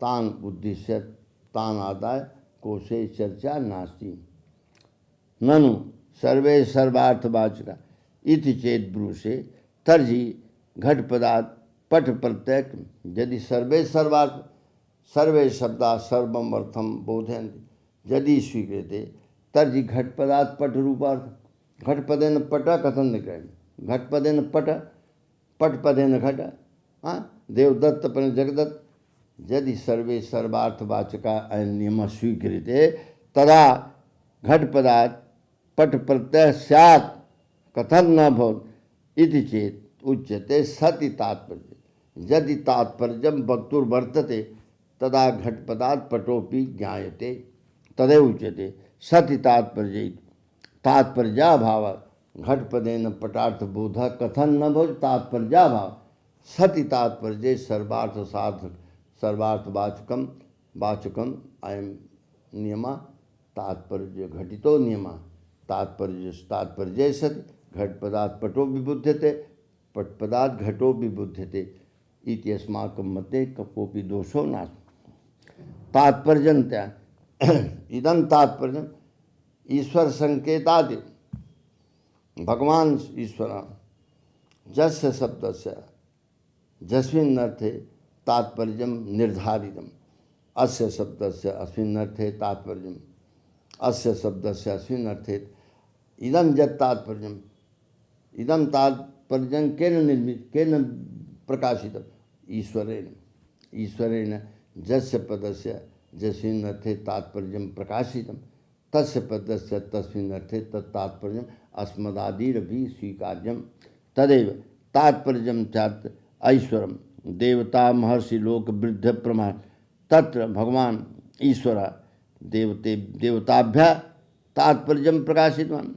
तान उद्दिश्य तान आदाय कोशे चर्चा नास्ति। ननु सर्वे सर्वार्थवाचका इति चेत ब्रूषे तर्हि घटपदात् पट प्रत्यय। यदि सर्वे सर्वार्थ सर्वे शब्दा सर्वम अर्थम बोधयन्ति यदि स्वीकृते तर्हि घटपदात् पट रूपार्थ। घटपदेन पट कथन निकले घटपदेन पट पटपदेन घट। देवदत्त पर जगदत्त। यदि सर्वे सर्वार्थवाचका नियम स्वीकृते तदा घटपदात् पट प्रत्यय स्यात् कथन न भवति इति चेत उच्यते सति तात्पर्य। यदि तात्पर्यं वक्तुर्वर्तते तदा घटपदात् पटोपि ज्ञायते तदेव उच्यते सति तात्पर्य। तात्पर्याभाव घटपदेन पटार्थबोध कथन न भवति तात्पर्याभाव सति तात्पर्य सर्वार्थ साधक सर्वार्थवाचकम वाचकम अयम नियम तात्पर्य घटितो नियम तात्पर्य सति घटपदात् पटो विबुध्यते पटपदात् घटो विबुध्यते इति अस्माकं मते कोऽपि दोषो नास्ति। तात्पर्यन्त्या इदं तात्पर्यम् ईश्वर संकेतादि भगवान ईश्वर जस्य शब्दस्य जस्मिन् अर्थे तात्पर्यं निर्धारितम् अस्य शब्दस्य अस्मिन् अर्थे तात्पर्यम् अस्य शब्दस्य अस्मिन् अर्थे इदं यत् तात्पर्यम् इदं तात्पर्यं केन निर्मित केन प्रकाशितम् ईश्वरेण जस्य पदस्य जस्मिन् अर्थे तात्पर्यं प्रकाशितं तस्य पदस्य तस्मिन् अर्थे तत्तात्पर्यम् अस्मदादिरपि स्वीकार्यं तदेव तात्पर्यं चात् ऐश्वरं देवता महर्षि लोक वृद्ध प्रमाण तत्र भगवान ईश्वर देवताभ्य तात्पर्यं प्रकाशितवान्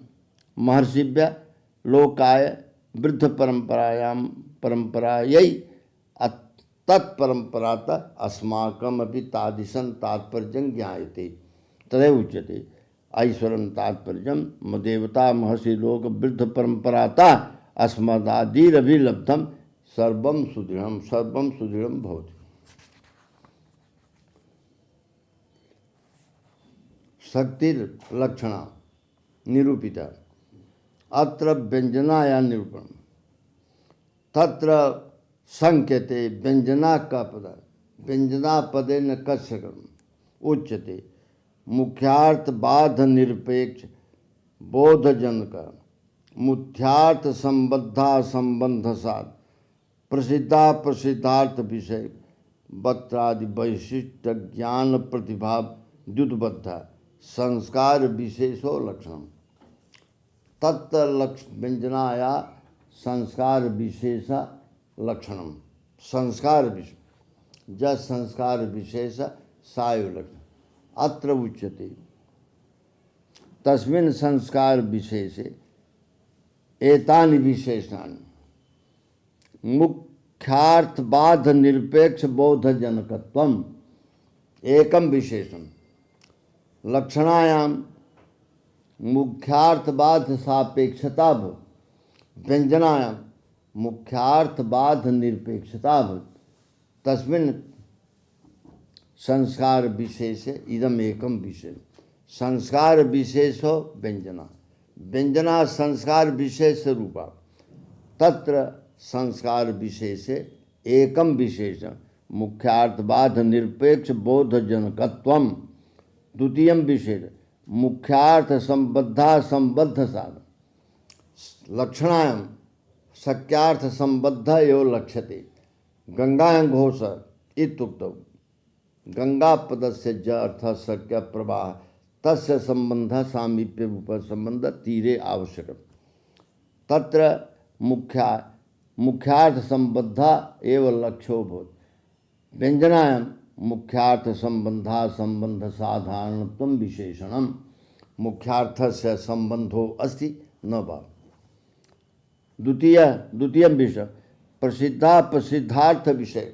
महर्षिभ्य लोकाय वृद्ध परंपरायै तत्परंपरात अस्माकमपि तादृशं तात्पर्यं ज्ञायते तदेव उच्यते ऐश्वरं तात्पर्यं देवता महर्षि लोक वृद्ध परंपराता अस्मदादिरभिलब्धं सर्वं सुदृढ़ं भवति। शक्तिर्लक्षणा निरूपिता अत्र व्यंजनाया निरूपण तत्र संकेते व्यंजना का पद व्यंजना पदेन कस्यकर्म उच्यते मुख्यार्थ बाध निरपेक्ष बोधजनक मुख्यार्थ संबद्धा संबंध साध प्रसिद्धा प्रसिद्धार्थ विषय वक्त्रादि वैशिष्ट ज्ञान प्रतिभा द्युतबद्ध संस्कार विशेषो लक्षण तत्त व्यंजनाया संस्कार विशेष लक्षणम संस्कार विशेष ज संस्कार विशेष सायु लक्षण अत्र उच्यते तस्मिन् संस्कार विशेषे एतानि विशेषणानि मुख्यार्थबाध निरपेक्ष बोधजनकत्वम् एकं विशेषण लक्षणायां मुख्यार्थबाध सापेक्षता भवति व्यंजनायां मुख्यार्थबाध निरपेक्षता भवति तस्मिन् संस्कार विशेषे इदम एकम विशेष संस्कार विशेषो व्यंजना व्यंजना संस्कार विशेष रूपा तत्र संस्कार विशेषे एकम विशेष मुख्यार्थबाध निरपेक्ष बोधजनकत्वम। द्वितीयम विशेष मुख्यार्थ संबद्धा संबद्ध साधन लक्षणायाम शक्यार्थ संबद्ध एव लक्ष्यते। गंगायां घोष इत्युक्तौ गंगा पदस्य ज अर्थ शक्य प्रवाह तस्य संबंध सामीप्य रूप संबंध तीरे आवश्यक। तत्र मुख्यार्थ संबद्धा एव लक्ष्यो भवति। व्यंजनायां मुख्यार्थ संबंधा संबंध साधारणत्वं विशेषणम्। मुख्यार्थस्य संबंधो अस्ति न वा। द्वितीय विषय प्रसिद्धार्थ विषय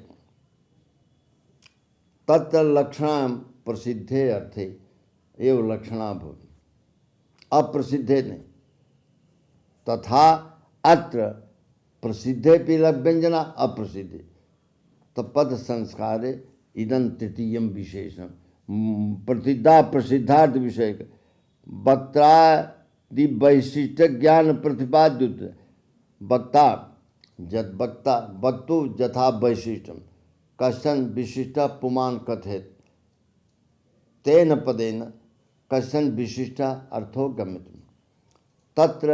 तत्र लक्षणां प्रसिद्धे अर्थे एव लक्षणा भवति अप्रसिद्धे नहीं। तथा अत्र प्रसिद्धे भी व्यंजना अप्रसिद्धे तपद संस्कारे इदं तृतीयं विशेषण प्रसिद्धार्थ विषय वक्तादि वैशिष्ट ज्ञान प्रतिपाद्य। वक्ता जद वक्ता वक्तु यथा वैशिष्ट्यम कश्चन विशिष्ट पुमान कथेत तेन पदेन कश्चन विशिष्ट अर्थो गम्यते। तत्र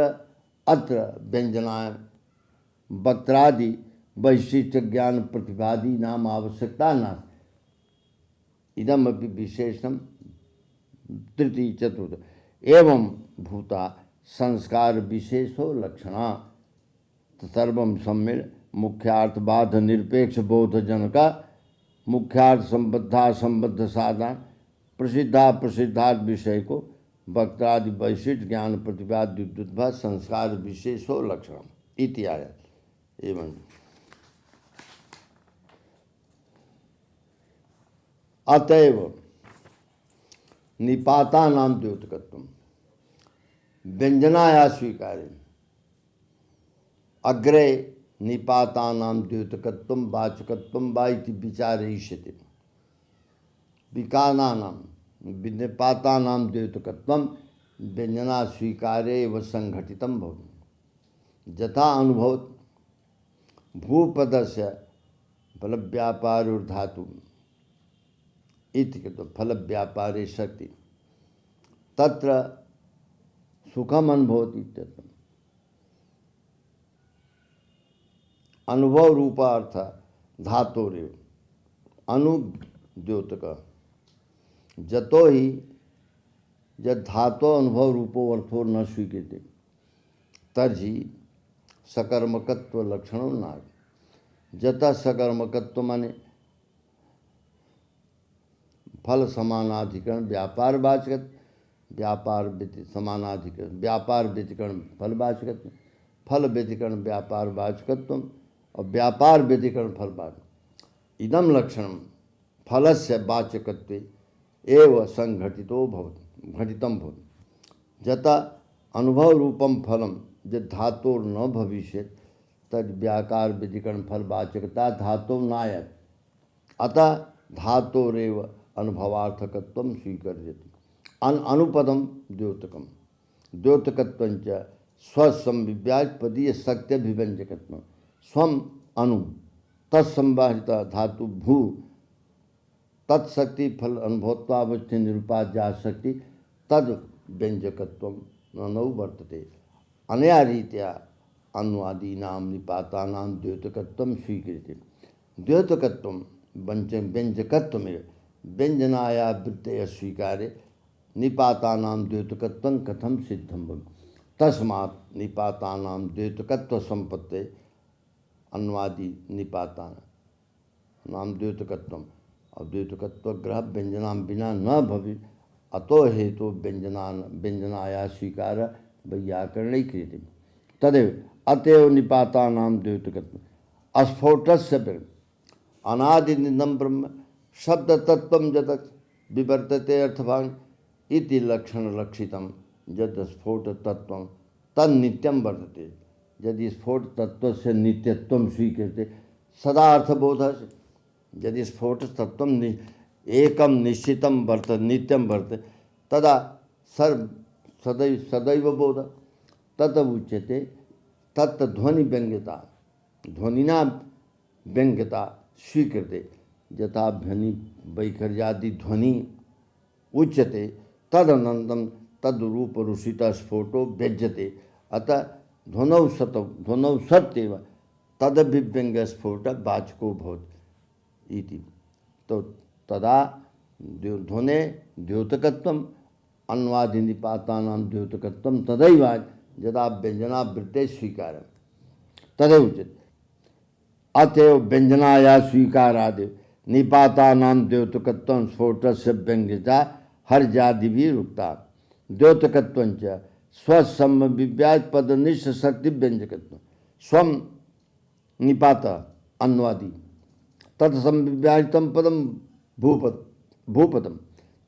अत्र व्यंजनाय वक्त्रादि वैशिष्ट ज्ञान प्रतिपादी नाम आवश्यकता न। इदमपि विशेषण तृतीय चतुर्थ एवं भूता संस्कार विशेषो लक्षणा सर्वं सम्मिल मुख्यार्थबाध निरपेक्ष बोधजनक मुख्यार्थ संबद्धा संबद्ध साधन प्रसिद्धार्थ विषय को वक्तादि वैशिष्ट ज्ञान प्रतिपाद्युद्भव संस्कार विशेषो लक्षणम इति आया। एवं अतएव निपाता नाम द्योतकत्वम व्यंजनाया स्वीकार्य अग्रे निपाता नाम द्योतकत्वम वाचकत्वम वा इति विचारयिष्यते। विकाना नाम निपाता नाम द्योतकत्वम व्यंजना स्वीकार्य एव संघटितं भवति। यथा अनुभव भूपदस्य फल व्यापारोर्धातु इति फल व्यापारे शक्ति तत्र सुखम अनुभवति इत्यर्थम्। अनुभव रूपार्थ धातोरेव अनुद्योतक जतो ही यद धातो अनुभव रूपो अर्थो न स्वीकृते तर्हि सकर्मकत्व लक्षणो न। जता सकर्मकत्व माने फल समानाधिकरण व्यापार वाचक व्यापार समानाधिकरण व्यापार व्यतिकरण फल वाचकत्व फल व्यतिकरण व्यापार वाचकत्व और व्यापार व्यतिकरण फल वाचक इदम लक्षण फलस्य वाचकत्वे एव संघटितो भवति घटितं भवति। यथा अनुभव रूपम फलम यदि धातोर न भविष्येत् तद व्याकार व्यतिकरण फल वाचकता धातो नायत अतः धातोरेव अनुभवार्थकत्वं स्वीकर्यते। अनुपदम द्योतकम द्योतकत्वंच स्वसंविव्याज पदीय शक्त्यभिव्यंजकत्वं स्वम अनु तत्संवाहित धातु भू तत्शक्ति फल अनुभवत्वावस्था निरूपाद्या शक्ति तद व्यंजकत्वं नौ वर्तते। अनया रीत्या अन्वादीनां निपातानां द्योतकत्वं स्वीक्रियते। द्योतकत्वं व्यंजकत्वमेव व्यंजनाया वृत्तय स्वीकार्य निपातानां द्योतकत्वं कथं सिद्धं भवति। तस्मात् निपातानां द्योतकत्व संपत्ते अन्वादि निपातानां द्योतकत्वम् अद्वैतकत्व ग्रह व्यंजना बिना न भवि अतो हेतु व्यंजनाया स्वीकार वैयाकरण क्रियते। तदेव अतएव निपाता नाम द्वैतकत्व स्फोटस्य अनादिनिदं ब्रह्म शब्द तत्व जत विवर्तते अर्थभाग इति लक्षण लक्षितं जत स्फोट तत्व तन्नित्यं वर्तते। यदि स्फोट तत्व से नित्यत्वं स्वीक्रियते सदा अर्थबोधः यदि स्फोट तत्व एकम निश्चितम वर्त नित्यम वर्त तदा सदैव बोध तत उच्यते तत् ध्वनि व्यंग्यता ध्वनिना व्यंग्यता स्वीकृते यथाभ्यनि वैखर्यादि ध्वनि उच्यते तदनंतम तद्रूपरुषित स्फोटो व्यज्यते। अतः ध्वनौ सत्येव तदभिव्यंग्य स्फोट वाचको भवति इति। तो तदा ध्वने द्योतकत्वम अन्वादि निपातानां द्योतकत्वम तदैव यदा व्यंजनावृत्ते स्वीकारम् तदेव उच्यते। अतएव व्यंजनाया स्वीकारादि निपातानां द्योतकत्वं स्फोटस्य व्यंग्यता हर्जादि भी रुक्ता द्योतकत्वंच स्वसमविव्याज पदनिष्ठ शक्ति व्यंजकत्व स्वम निपात अन्वादि तत्समविव्याजितम पदम भूपदम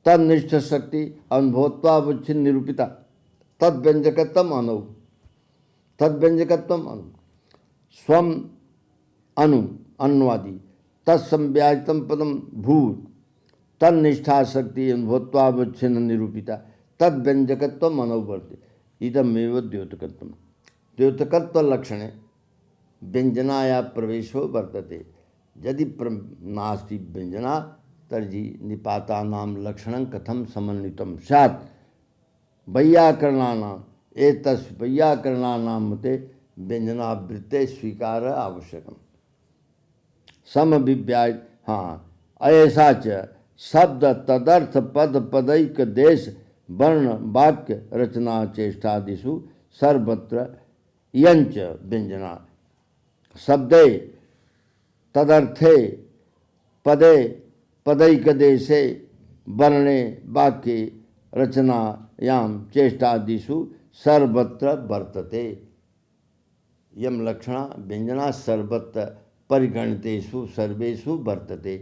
तनिष्ठ शक्ति अनुभवत्वावच्छिन्न निरूपिता तद्व्यंजकत्वम अनु स्वम अनु अन्वादि तत्संव्याजितम पदम भू तन्निष्ठा शक्ति अनुभवत्वावच्छिन्न निरूपिता तद्व्यंजकत्वम अनुवर्ति इदमेव द्योतकत्वम। द्योतकत्व लक्षणे व्यंजनाया प्रवेशो वर्तते। यदि नास्ति व्यंजना तर्हि निपातानां लक्षणं कथं समन्वितं स्यात्। वैयाकरणानाम् एतस्य वैयाकरणानां मते व्यंजनावृत्ते स्वीकार आवश्यकम्। समविव्याज ऐसा च शब्द तदर्थ पद पदैक देश वर्ण वाक्य रचना चेष्टादिषु सर्वत्र यंच व्यंजना शब्दे तदर्थे पदे पदैक देशे वर्णे वाक्ये रचनायां चेष्टादिषु सर्वत्र वर्तते। यम लक्षणा व्यंजना सर्वत्र परिगणितेषु सर्वेषु वर्तते।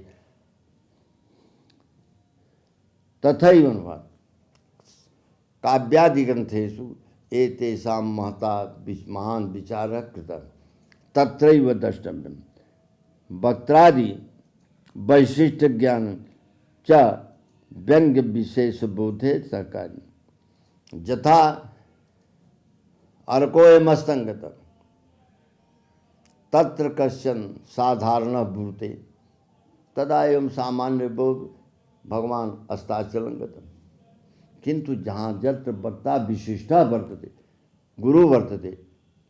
तथैव अनुवाद काव्यादिग्रंथेषु एतेषां महता महान् विचारः कृतः तत्रैव द्रष्टव्यम्। वक्त्रादि वैशिष्ट्य ज्ञान च व्यंग्य विशेष बोधे सहकारी यथा अर्कोयमस्तंगत तत्र कश्चन साधारण ब्रूते तदा एवं सामान्य बोध भगवान अस्ताचलंगत। किंतु जहाँ यत्र वक्ता विशिष्टा वर्तते गुरु वर्तते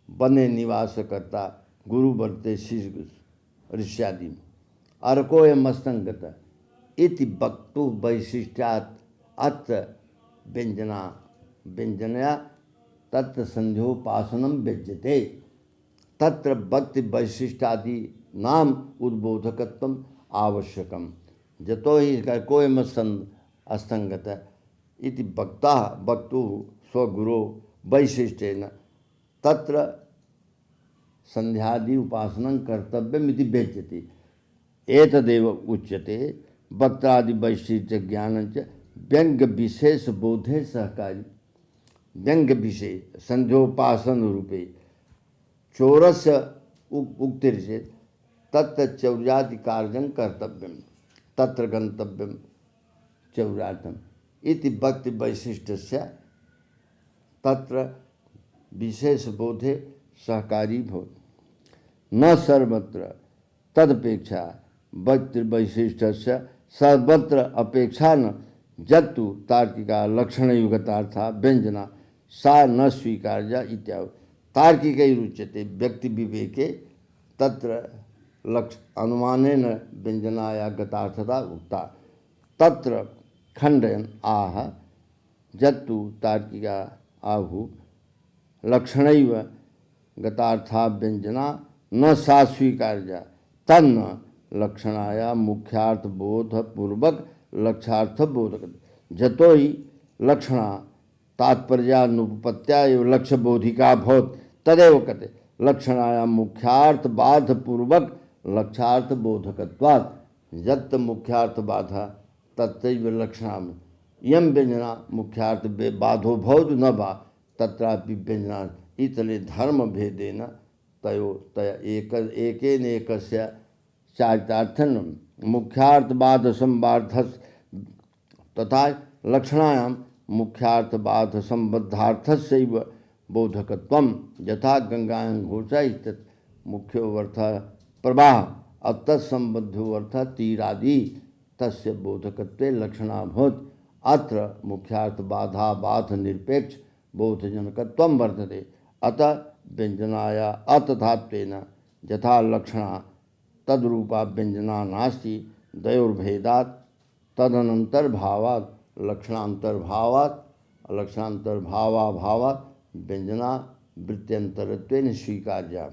वने निवास करता गुरु वर्तते शिष्य ऋष्यादि अर्कोयमस्तंगत इति वक्तु वैशिष्ट्यात् अत्र व्यंजनया तत्र संध्योपासनम व्यज्यते। तत्र भक्ति वैशिष्ट्यादि नाम उद्बोधकत्वम आवश्यकम जतो ही कोयम अस्तंगत इति वक्ता वक्तु स्वगुरो वैशिष्ट्येन तत्र संध्यादि उपासनं कर्तव्यम इति व्यज्यते। एतदेव उच्यते वक्त्रादि वैशिष्ट्य ज्ञानंच व्यंग्य विशेष बोधे सहकारी। व्यंग्य विशेष संध्योपासन रूपे चोरस्य उक्तिर्चे तत्र चौर्यादि कार्यं कर्तव्यम तत्र गंतव्यम चौर्यार्थम इति भक्ति वैशिष्ट्यस्य तत्र विशेष बोधे सहकारी भवति। न सर्वत्र तदपेक्षा भक्ति वैशिष्ट्यस्य सर्वत्र अपेक्षा न जत्तु तार्किका लक्षणयुगतार्था व्यंजना सा न स्वीकार्या इत्यादि। तार्किकैरुच्यते व्यक्ति विवेके तत्र अनुमानेन व्यंजनाया गतार्थता उक्ता तत्र खंडयन आह जत्तु तार्किका आहु लक्षणैव गतार्था व्यंजना न सा स्वीकार्या तन्न लक्षणाया मुख्यार्थ बोध पूर्वक लक्षार्थ बोधक जतो ही लक्षणा तात्पर्यानुपत्या एवं लक्ष्य बोधिका भवत तदेव कते लक्षणाया मुख्यार्थ बाध पूर्वक लक्षार्थ बोधकत्वात् यत् मुख्यार्थ बाधा तत्रैव लक्षणाम यम व्यंजना मुख्यार्थ बाधो भवतु न वा तत्रापि व्यंजना इतले धर्म भेदेन तयो एकेन एकस्य चारितार्थन मुख्यार्थ बाध संबाधस तथा लक्षणायां मुख्यार्थ बाध संबद्धार्थस्यैव बोधकत्वम यथा गंगायां घोषा इत्यत्र मुख्योऽर्थः प्रवाह तत्संबद्धो अर्थात तीरादि तस्य बोधकत्वे लक्षणाभूत अत्र मुख्यार्थ बाधा बाध निरपेक्ष बोधजनकत्वं वर्तते। अतः व्यंजनाया अतथात्वेन यथा लक्षणा तद्रूपा व्यंजना नास्ति द्वयोर्भेदात् तदनंतर्भावात् लक्षणांतर्भावात् व्यंजना वृत्त्यंतरत्वेन स्वीकार्या।